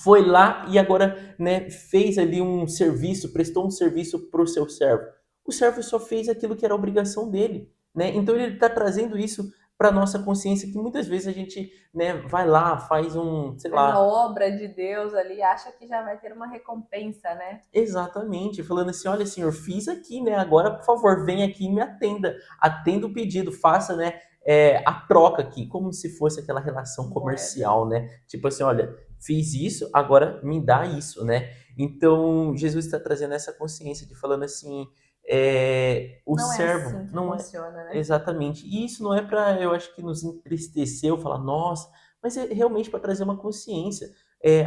foi lá e agora, né, fez ali um serviço, prestou um serviço para o seu servo. O servo só fez aquilo que era obrigação dele, né? Então ele está trazendo isso para nossa consciência, que muitas vezes a gente, né, vai lá, faz um, sei Faz a lá, obra de Deus ali, acha que já vai ter uma recompensa, né? exatamente, falando assim: olha, senhor, fiz aqui, né? Agora, por favor, venha aqui e me atenda. Atenda o pedido, faça, né, a troca aqui, como se fosse aquela relação Moeda. comercial, né? Tipo assim, olha, fiz isso, agora me dá isso, né? Então, Jesus está trazendo essa consciência de falando assim, o Não é servo assim que não é funciona, né? exatamente. E isso não é para, eu acho que nos entristecer ou falar, nossa, mas é realmente para trazer uma consciência.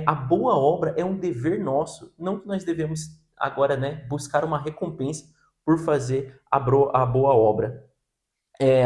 A boa obra é um dever nosso, não que nós devemos agora, né, buscar uma recompensa por fazer a boa obra.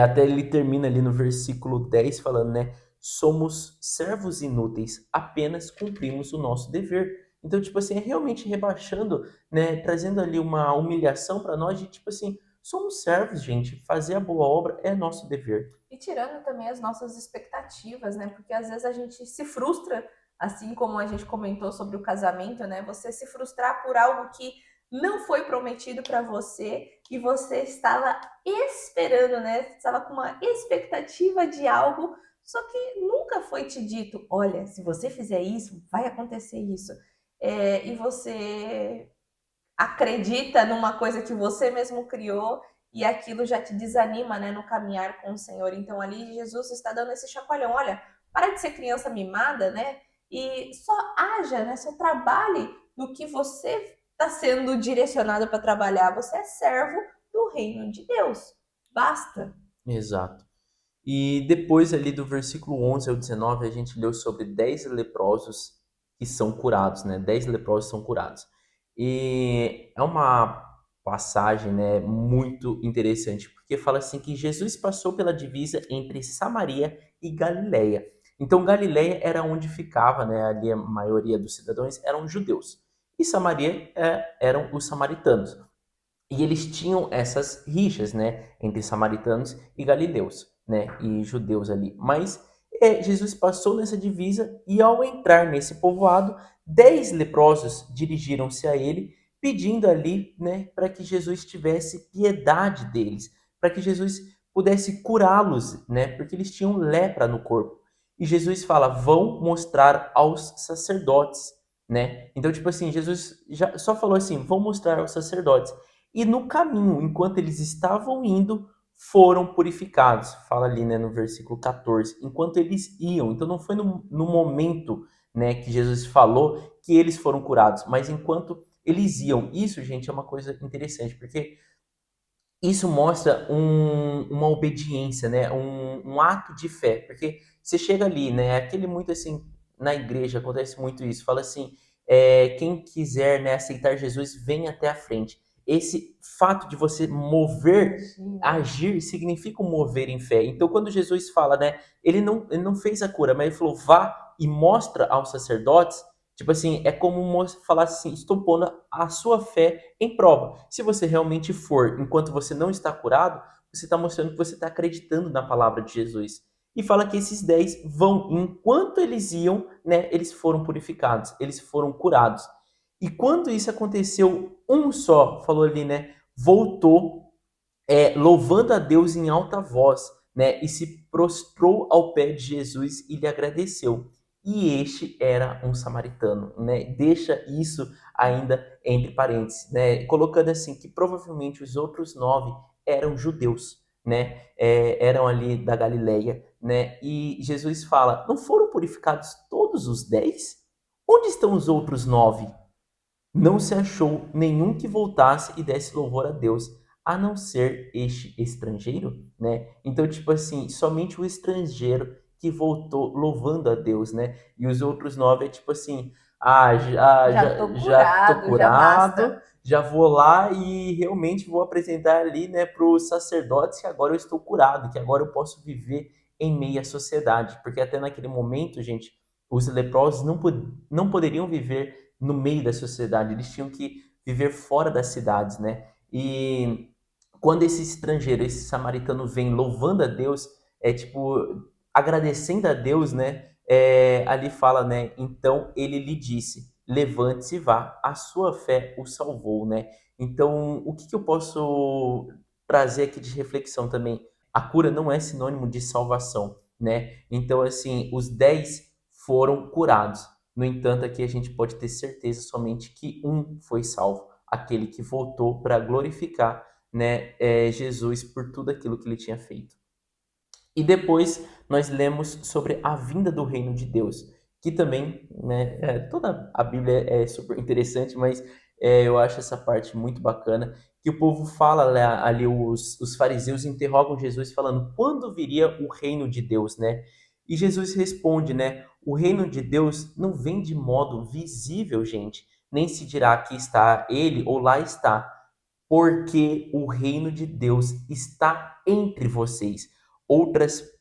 Até ele termina ali no versículo 10 falando, né, somos servos inúteis, apenas cumprimos o nosso dever. Então, tipo assim, é realmente rebaixando, né, trazendo ali uma humilhação para nós de tipo assim, somos servos, gente, fazer a boa obra é nosso dever. E tirando também as nossas expectativas, né? Porque às vezes a gente se frustra, assim como a gente comentou sobre o casamento, né? Você se frustrar por algo que não foi prometido para você e você estava esperando, né? Você estava com uma expectativa de algo, só que nunca foi te dito: olha, se você fizer isso, vai acontecer isso. E você acredita numa coisa que você mesmo criou e aquilo já te desanima, né, no caminhar com o Senhor. Então ali Jesus está dando esse chacoalhão, olha, para de ser criança mimada, né? E só haja, né? Só trabalhe no que você está sendo direcionado para trabalhar. Você é servo do reino de Deus. Basta. Exato. E depois ali do versículo 11 ao 19, a gente leu sobre 10 leprosos que são curados, né? 10 leprosos são curados. E é uma passagem, né, muito interessante, porque fala assim que Jesus passou pela divisa entre Samaria e Galileia. Então, Galileia era onde ficava, né, ali a maioria dos cidadãos eram judeus. E Samaria eram os samaritanos. E eles tinham essas rixas, né, entre samaritanos e galileus, né, e judeus ali. Mas Jesus passou nessa divisa e ao entrar nesse povoado, 10 leprosos dirigiram-se a ele, pedindo ali, né, para que Jesus tivesse piedade deles, para que Jesus pudesse curá-los, né, porque eles tinham lepra no corpo. E Jesus fala: "Vão mostrar aos sacerdotes", né? Então, tipo assim, Jesus já só falou assim: "Vão mostrar aos sacerdotes". E no caminho, enquanto eles estavam indo, foram purificados. Fala ali, né, no versículo 14. Enquanto eles iam. Então não foi no momento, né, que Jesus falou que eles foram curados, mas enquanto eles iam. Isso, gente, é uma coisa interessante, porque isso mostra uma obediência, né? Um ato de fé. Porque você chega ali, né? Aquele muito assim, na igreja acontece muito isso. Fala assim, quem quiser, né, aceitar Jesus, vem até a frente. Esse fato de você mover, Imagina. agir, significa um mover em fé. Então, quando Jesus fala, né? Ele não fez a cura, mas ele falou, vá e mostra aos sacerdotes. Tipo assim, é como falar assim, estou pondo a sua fé em prova. Se você realmente for, enquanto você não está curado, você está mostrando que você está acreditando na palavra de Jesus. E fala que esses 10 vão, enquanto eles iam, né, eles foram purificados, eles foram curados. E quando isso aconteceu, um só, falou ali, né, voltou louvando a Deus em alta voz, né, e se prostrou ao pé de Jesus e lhe agradeceu. E este era um samaritano, né? Deixa isso ainda entre parênteses, né? Colocando assim que provavelmente os outros 9 eram judeus, né? Eram ali da Galileia, né? E Jesus fala: não foram purificados todos os 10? Onde estão os outros 9? Não se achou nenhum que voltasse e desse louvor a Deus, a não ser este estrangeiro, né? Então, tipo assim, somente o estrangeiro que voltou louvando a Deus, né? E os outros 9 é tipo assim, Já tô já tô curado, já curado, basta. já vou lá e realmente vou apresentar ali, né, para os sacerdotes que agora eu estou curado, que agora eu posso viver em meio à sociedade, porque até naquele momento, gente, os leprosos não poderiam viver no meio da sociedade, eles tinham que viver fora das cidades, né? E quando esse estrangeiro, esse samaritano vem louvando a Deus, tipo agradecendo a Deus, né? Ali fala, né? Então ele lhe disse: levante-se e vá, a sua fé o salvou, né? Então, o que eu posso trazer aqui de reflexão também? A cura não é sinônimo de salvação, né? Então, assim, os 10 foram curados. No entanto, aqui a gente pode ter certeza somente que um foi salvo, aquele que voltou para glorificar, né, Jesus por tudo aquilo que ele tinha feito. E depois nós lemos sobre a vinda do reino de Deus, que também, né, toda a Bíblia é super interessante, mas eu acho essa parte muito bacana, que o povo fala ali, os fariseus interrogam Jesus falando, quando viria o reino de Deus, né? E Jesus responde, né, o reino de Deus não vem de modo visível, gente, nem se dirá aqui está ele ou lá está, porque o reino de Deus está entre vocês. Outras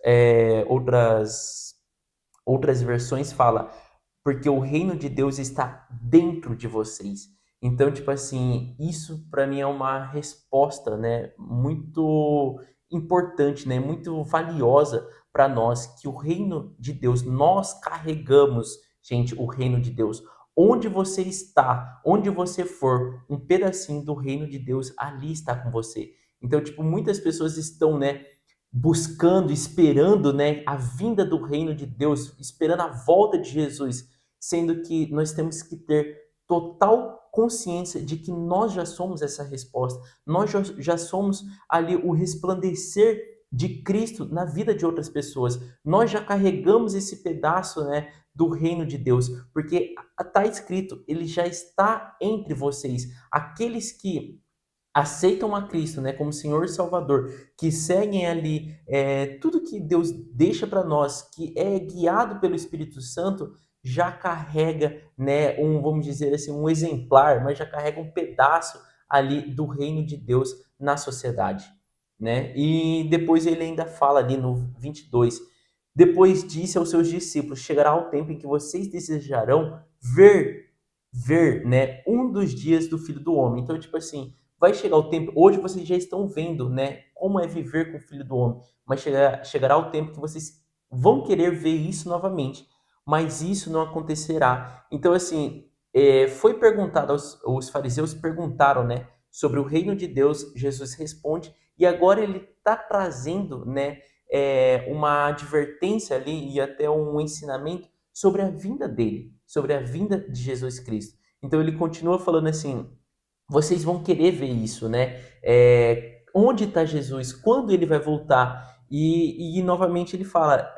versões fala porque o reino de Deus está dentro de vocês. Então, tipo assim, isso para mim é uma resposta, né, muito importante, né, muito valiosa para nós que o reino de Deus nós carregamos, gente, o reino de Deus. Onde você está, onde você for, um pedacinho do reino de Deus ali está com você. Então, tipo, muitas pessoas estão, né, buscando, esperando, né, a vinda do reino de Deus, esperando a volta de Jesus, sendo que nós temos que ter total consciência de que nós já somos essa resposta, nós já somos ali o resplandecer de Cristo na vida de outras pessoas, nós já carregamos esse pedaço, né, do reino de Deus, porque está escrito, ele já está entre vocês, aqueles que aceitam a Cristo, né, como Senhor e Salvador, que seguem ali tudo que Deus deixa para nós, que é guiado pelo Espírito Santo, já carrega, né, vamos dizer assim, um exemplar, mas já carrega um pedaço ali do reino de Deus na sociedade, né? E depois ele ainda fala ali no 22, depois disse aos seus discípulos, chegará o tempo em que vocês desejarão ver, né, um dos dias do Filho do Homem. Então, tipo assim, vai chegar o tempo, hoje vocês já estão vendo, né, como é viver com o Filho do Homem, mas chegará o tempo que vocês vão querer ver isso novamente, mas isso não acontecerá. Então, assim, foi perguntado os fariseus perguntaram, né, sobre o reino de Deus, Jesus responde, e agora ele está trazendo, né, uma advertência ali e até um ensinamento sobre a vinda dele, sobre a vinda de Jesus Cristo. Então ele continua falando assim: vocês vão querer ver isso, né? Onde está Jesus? Quando ele vai voltar? E novamente ele fala: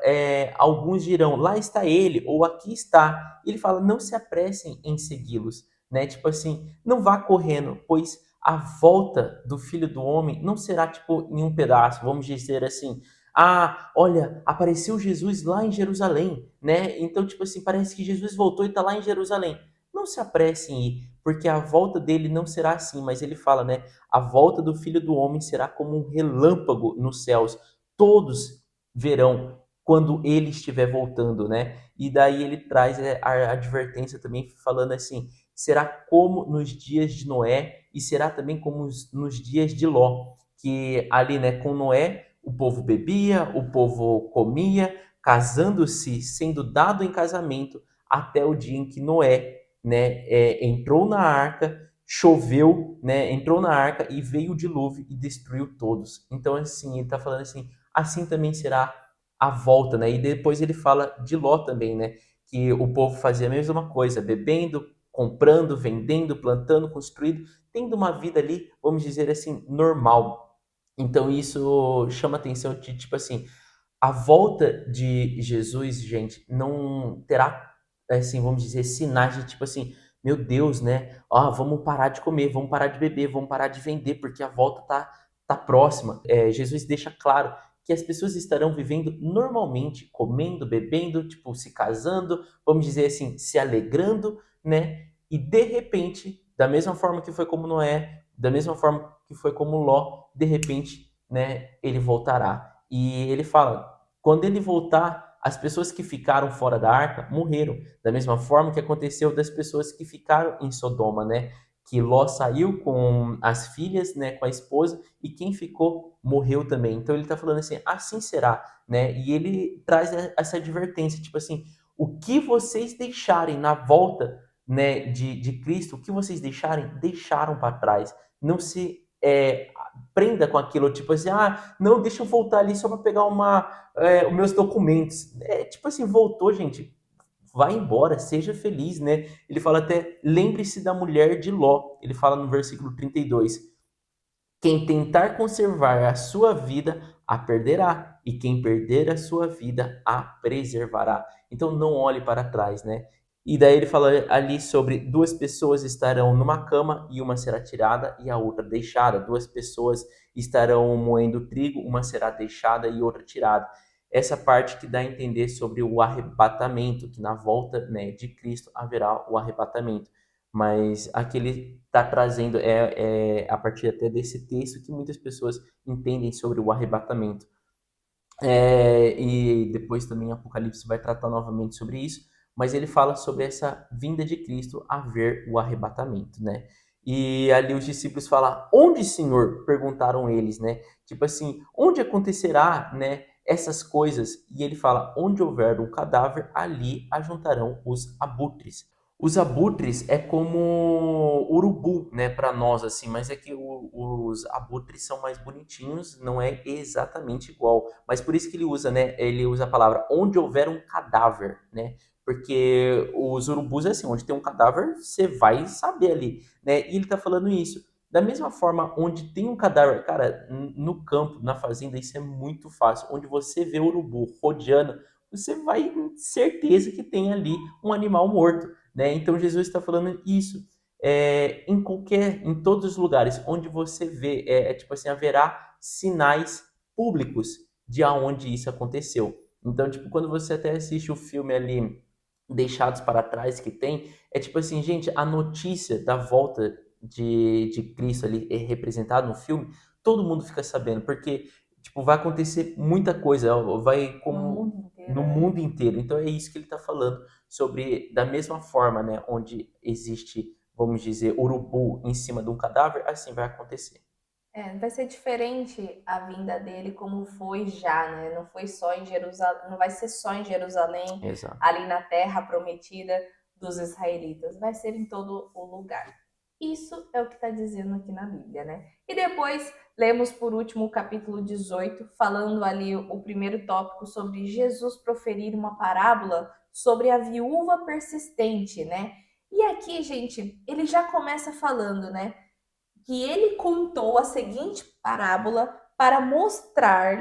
alguns dirão, lá está ele, ou aqui está. E ele fala: não se apressem em segui-los, né? Tipo assim, não vá correndo, pois a volta do Filho do Homem não será tipo em um pedaço, vamos dizer assim. Ah, olha, apareceu Jesus lá em Jerusalém, né? Então, tipo assim, parece que Jesus voltou e está lá em Jerusalém. Não se apressem em ir, porque a volta dele não será assim, mas ele fala, né? A volta do Filho do Homem será como um relâmpago nos céus. Todos verão quando ele estiver voltando, né? E daí ele traz a advertência também, falando assim: será como nos dias de Noé e será também como nos dias de Ló, que ali, né, com Noé, o povo bebia, o povo comia, casando-se, sendo dado em casamento, até o dia em que Noé, né, entrou na arca, choveu, né, entrou na arca e veio o dilúvio e destruiu todos. Então, assim, ele está falando assim também será a volta, né? E depois ele fala de Ló também, né? Que o povo fazia a mesma coisa, bebendo, comprando, vendendo, plantando, construindo, tendo uma vida ali, vamos dizer assim, normal. Então isso chama atenção de tipo assim, a volta de Jesus, gente, não terá, assim, vamos dizer, sinais de tipo assim, meu Deus, né? Ah, vamos parar de comer, vamos parar de beber, vamos parar de vender, porque a volta tá próxima. Jesus deixa claro que as pessoas estarão vivendo normalmente, comendo, bebendo, tipo, se casando, vamos dizer assim, se alegrando, né? E de repente, da mesma forma que foi como Noé, da mesma forma que foi como Ló, de repente, né, ele voltará. E ele fala: quando ele voltar, as pessoas que ficaram fora da arca morreram, da mesma forma que aconteceu das pessoas que ficaram em Sodoma, né? Que Ló saiu com as filhas, né, com a esposa, e quem ficou morreu também. Então ele está falando assim será, né? E ele traz essa advertência, tipo assim, o que vocês deixarem na volta, né, de Cristo, o que vocês deixarem, deixaram para trás. Não se prenda com aquilo, tipo assim, ah, não, deixa eu voltar ali só para pegar os meus documentos. Tipo assim, voltou, gente, vai embora, seja feliz, né? Ele fala até, lembre-se da mulher de Ló. Ele fala no versículo 32, quem tentar conservar a sua vida, a perderá, e quem perder a sua vida, a preservará. Então não olhe para trás, né? E daí ele fala ali sobre duas pessoas estarão numa cama e uma será tirada e a outra deixada. Duas pessoas estarão moendo trigo, uma será deixada e outra tirada. Essa parte que dá a entender sobre o arrebatamento, que na volta, né, de Cristo haverá o arrebatamento. Mas aqui ele está trazendo a partir até desse texto que muitas pessoas entendem sobre o arrebatamento. E depois também Apocalipse vai tratar novamente sobre isso, mas ele fala sobre essa vinda de Cristo a ver o arrebatamento, né? E ali os discípulos falam, onde, Senhor? Perguntaram eles, né? Tipo assim, onde acontecerá, né, essas coisas? E ele fala, onde houver um cadáver, ali ajuntarão os abutres. Os abutres é como urubu, né, para nós assim, mas é que os abutres são mais bonitinhos, não é exatamente igual. Mas por isso que ele usa, né? Ele usa a palavra onde houver um cadáver, né? Porque os urubus é assim, onde tem um cadáver, você vai saber ali, né? E ele tá falando isso. Da mesma forma, onde tem um cadáver, cara, no campo, na fazenda, isso é muito fácil. Onde você vê urubu rodeando, você vai ter certeza que tem ali um animal morto, né? Então Jesus está falando isso. Em todos os lugares onde você vê, tipo assim, haverá sinais públicos de aonde isso aconteceu. Então, tipo, quando você até assiste o filme ali deixados para trás que tem, é tipo assim, gente, a notícia da volta de Cristo ali é representado no filme, todo mundo fica sabendo, porque tipo, vai acontecer muita coisa, vai No como mundo inteiro, no né? mundo inteiro. Então é isso que ele está falando sobre, da mesma forma, né, onde existe, vamos dizer, urubu em cima de um cadáver, assim vai acontecer. É, vai ser diferente a vinda dele como foi já, né? Não foi só em Jerusalém, não vai ser só em Jerusalém, Exato. ali na terra prometida dos israelitas, vai ser em todo o lugar. Isso é o que está dizendo aqui na Bíblia, né? E depois lemos por último o capítulo 18, falando ali o primeiro tópico sobre Jesus proferir uma parábola sobre a viúva persistente, né? E aqui, gente, ele já começa falando, né? Que ele contou a seguinte parábola para mostrar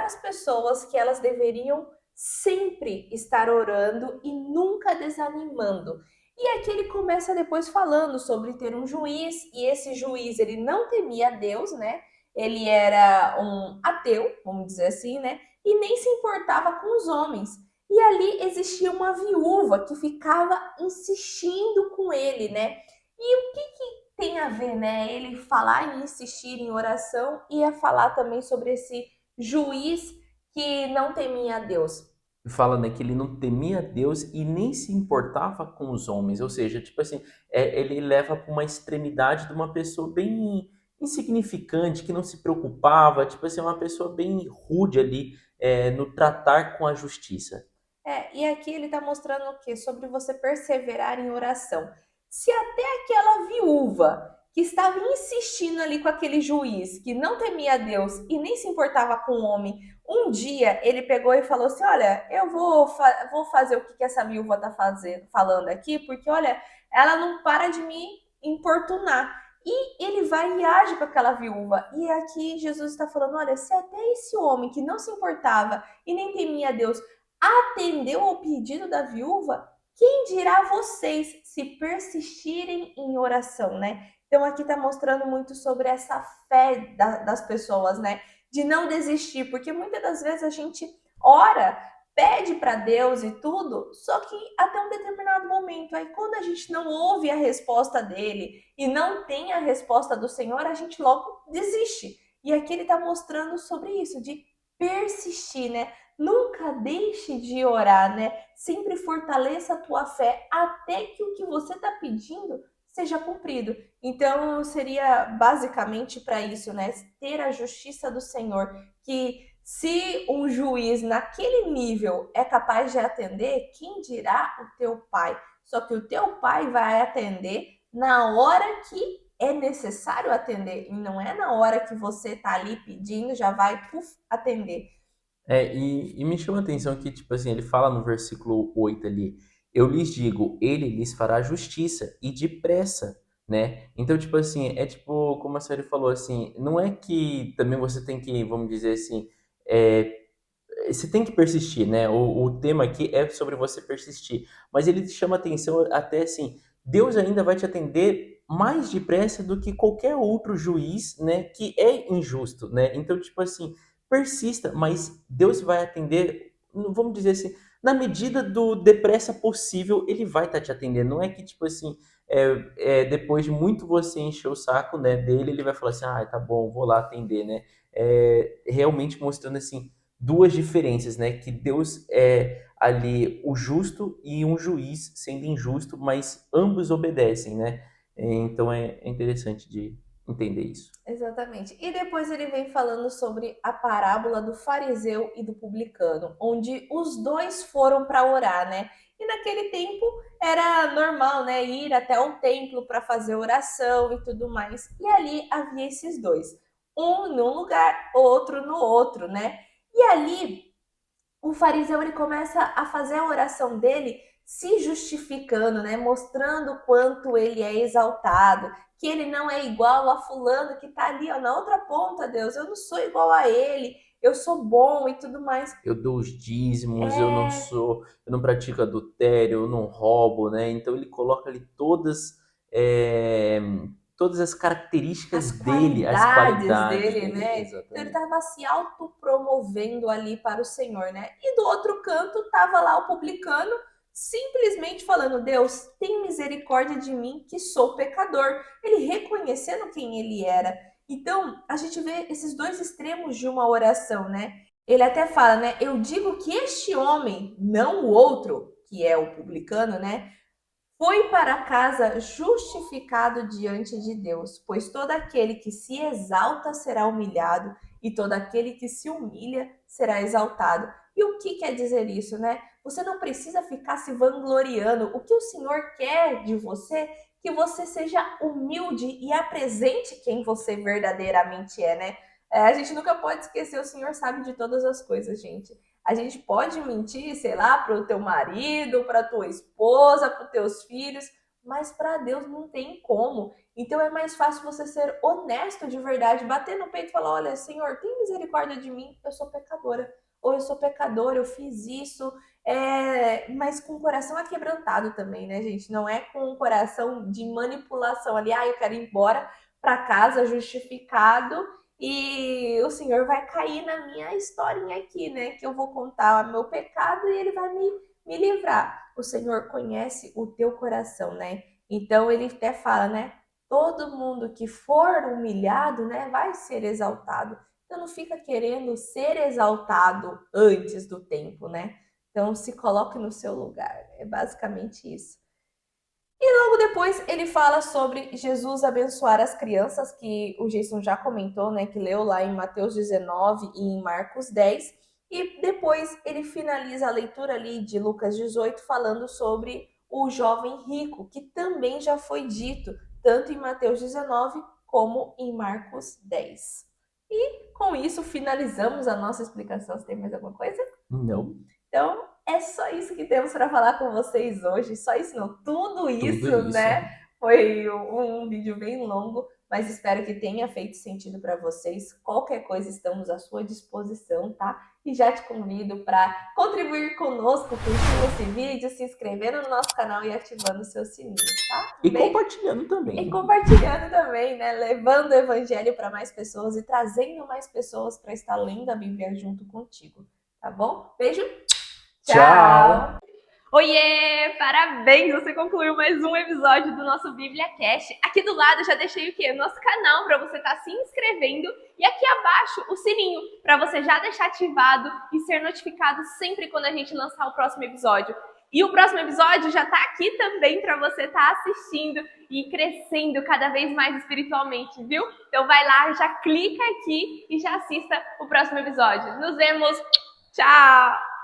às pessoas que elas deveriam sempre estar orando e nunca desanimando. E aqui ele começa depois falando sobre ter um juiz, e esse juiz ele não temia Deus, né? Ele era um ateu, vamos dizer assim, né? E nem se importava com os homens. E ali existia uma viúva que ficava insistindo com ele, né? E o que tem a ver, né? Ele falar e insistir em oração e a falar também sobre esse juiz que não temia a Deus. Fala, né, que ele não temia Deus e nem se importava com os homens, ou seja, tipo assim, ele leva para uma extremidade de uma pessoa bem insignificante, que não se preocupava, tipo assim, uma pessoa bem rude ali, no tratar com a justiça. É, e aqui ele está mostrando o quê? Sobre você perseverar em oração. Se até aquela viúva que estava insistindo ali com aquele juiz, que não temia Deus e nem se importava com o homem, um dia ele pegou e falou assim: Olha, eu vou fazer o que essa viúva está falando aqui, porque olha, ela não para de me importunar. E ele vai e age com aquela viúva. E aqui Jesus está falando: olha, se até esse homem que não se importava e nem temia Deus atendeu ao pedido da viúva, quem dirá vocês se persistirem em oração, né? Então aqui está mostrando muito sobre essa fé das pessoas, né? De não desistir, porque muitas das vezes a gente ora, pede para Deus e tudo, só que até um determinado momento, aí quando a gente não ouve a resposta dele e não tem a resposta do Senhor, a gente logo desiste. E aqui ele está mostrando sobre isso, de persistir, né? Nunca deixe de orar, né? Sempre fortaleça a tua fé até que o que você está pedindo seja cumprido. Então, seria basicamente para isso, né? Ter a justiça do Senhor, que se um juiz naquele nível é capaz de atender, quem dirá o teu pai? Só que o teu pai vai atender na hora que é necessário atender, e não é na hora que você está ali pedindo, já vai atender. E me chama a atenção que, tipo assim, ele fala no versículo 8 ali, eu lhes digo, ele lhes fará justiça e depressa, né? Então, tipo assim, é tipo, como a Sérgio falou, assim, não é que também você tem que, vamos dizer assim, é, você tem que persistir, né? O tema aqui é sobre você persistir, mas ele te chama a atenção até assim, Deus ainda vai te atender mais depressa do que qualquer outro juiz, né, que é injusto, né? Então, tipo assim, persista, mas Deus vai atender, vamos dizer assim, na medida do depressa possível, ele vai estar te atendendo. Não é que, tipo assim, depois de muito você encher o saco, né, dele, ele vai falar assim, ah, tá bom, vou lá atender, né? Realmente mostrando assim duas diferenças, né? Que Deus é ali o justo e um juiz sendo injusto, mas ambos obedecem, né? Então é interessante de entender isso. Exatamente. E depois ele vem falando sobre a parábola do fariseu e do publicano, onde os dois foram para orar, né? E naquele tempo era normal, né, ir até o templo para fazer oração e tudo mais. E ali havia esses dois, um num lugar, outro no outro, né? E ali o fariseu ele começa a fazer a oração dele se justificando, né? Mostrando o quanto ele é exaltado, que ele não é igual a fulano que está ali ó, na outra ponta, Deus. Eu não sou igual a ele, eu sou bom e tudo mais. Eu dou os dízimos, É, eu não pratico adultério, eu não roubo, né? Então ele coloca ali é, todas as as características dele, as qualidades qualidades dele, dele, né? Então ele exatamente. estava se autopromovendo ali para o Senhor, né? E do outro canto estava lá o publicano simplesmente falando: Deus, tem misericórdia de mim, que sou pecador. Ele reconhecendo quem ele era. Então, a gente vê esses dois extremos de uma oração, né? Ele até fala, né? Eu digo que este homem, não o outro, que é o publicano, né? Foi para casa justificado diante de Deus, pois todo aquele que se exalta será humilhado, e todo aquele que se humilha será exaltado. E o que quer dizer isso, né? Você não precisa ficar se vangloriando. O que o Senhor quer de você, que você seja humilde e apresente quem você verdadeiramente é, né? A gente nunca pode esquecer, o Senhor sabe de todas as coisas, gente. A gente pode mentir, sei lá, para o teu marido, para tua esposa, para os teus filhos, mas para Deus não tem como. Então é mais fácil você ser honesto de verdade, bater no peito e falar: olha, Senhor, tem misericórdia de mim, eu sou pecadora. Ou eu sou pecador, eu fiz isso, mas com o coração aquebrantado também, né, gente? Não é com o coração de manipulação ali, eu quero ir embora para casa justificado e o Senhor vai cair na minha historinha aqui, né? Que eu vou contar o meu pecado e ele vai me livrar. O Senhor conhece o teu coração, né? Então ele até fala, né? Todo mundo que for humilhado, né, vai ser exaltado. Então não fica querendo ser exaltado antes do tempo, né? Então se coloque no seu lugar. É basicamente isso. Logo depois ele fala sobre Jesus abençoar as crianças, que o Jason já comentou, né, que leu lá em Mateus 19 e em Marcos 10. E depois ele finaliza a leitura ali de Lucas 18 falando sobre o jovem rico, que também já foi dito, tanto em Mateus 19 como em Marcos 10. E com isso finalizamos a nossa explicação. Você tem mais alguma coisa? Não, Então, é só isso que temos para falar com vocês hoje. Só isso não, tudo tudo isso, isso. né? Foi um vídeo bem longo, mas espero que tenha feito sentido para vocês. Qualquer coisa, estamos à sua disposição, tá? E já te convido para contribuir conosco, curtindo esse vídeo, se inscrevendo no nosso canal e ativando o seu sininho, tá? E compartilhando também. E compartilhando também, né? Levando o evangelho para mais pessoas e trazendo mais pessoas para estar lendo a Bíblia junto contigo, tá bom? Beijo! Tchau! Tchau! Oiê! Parabéns! Você concluiu mais um episódio do nosso Bíblia Cast. Aqui do lado eu já deixei o quê? Nosso canal para você estar se inscrevendo e aqui abaixo o sininho para você já deixar ativado e ser notificado sempre quando a gente lançar o próximo episódio. E o próximo episódio já está aqui também para você estar assistindo e crescendo cada vez mais espiritualmente, viu? Então vai lá, já clica aqui e já assista o próximo episódio. Nos vemos! Tchau!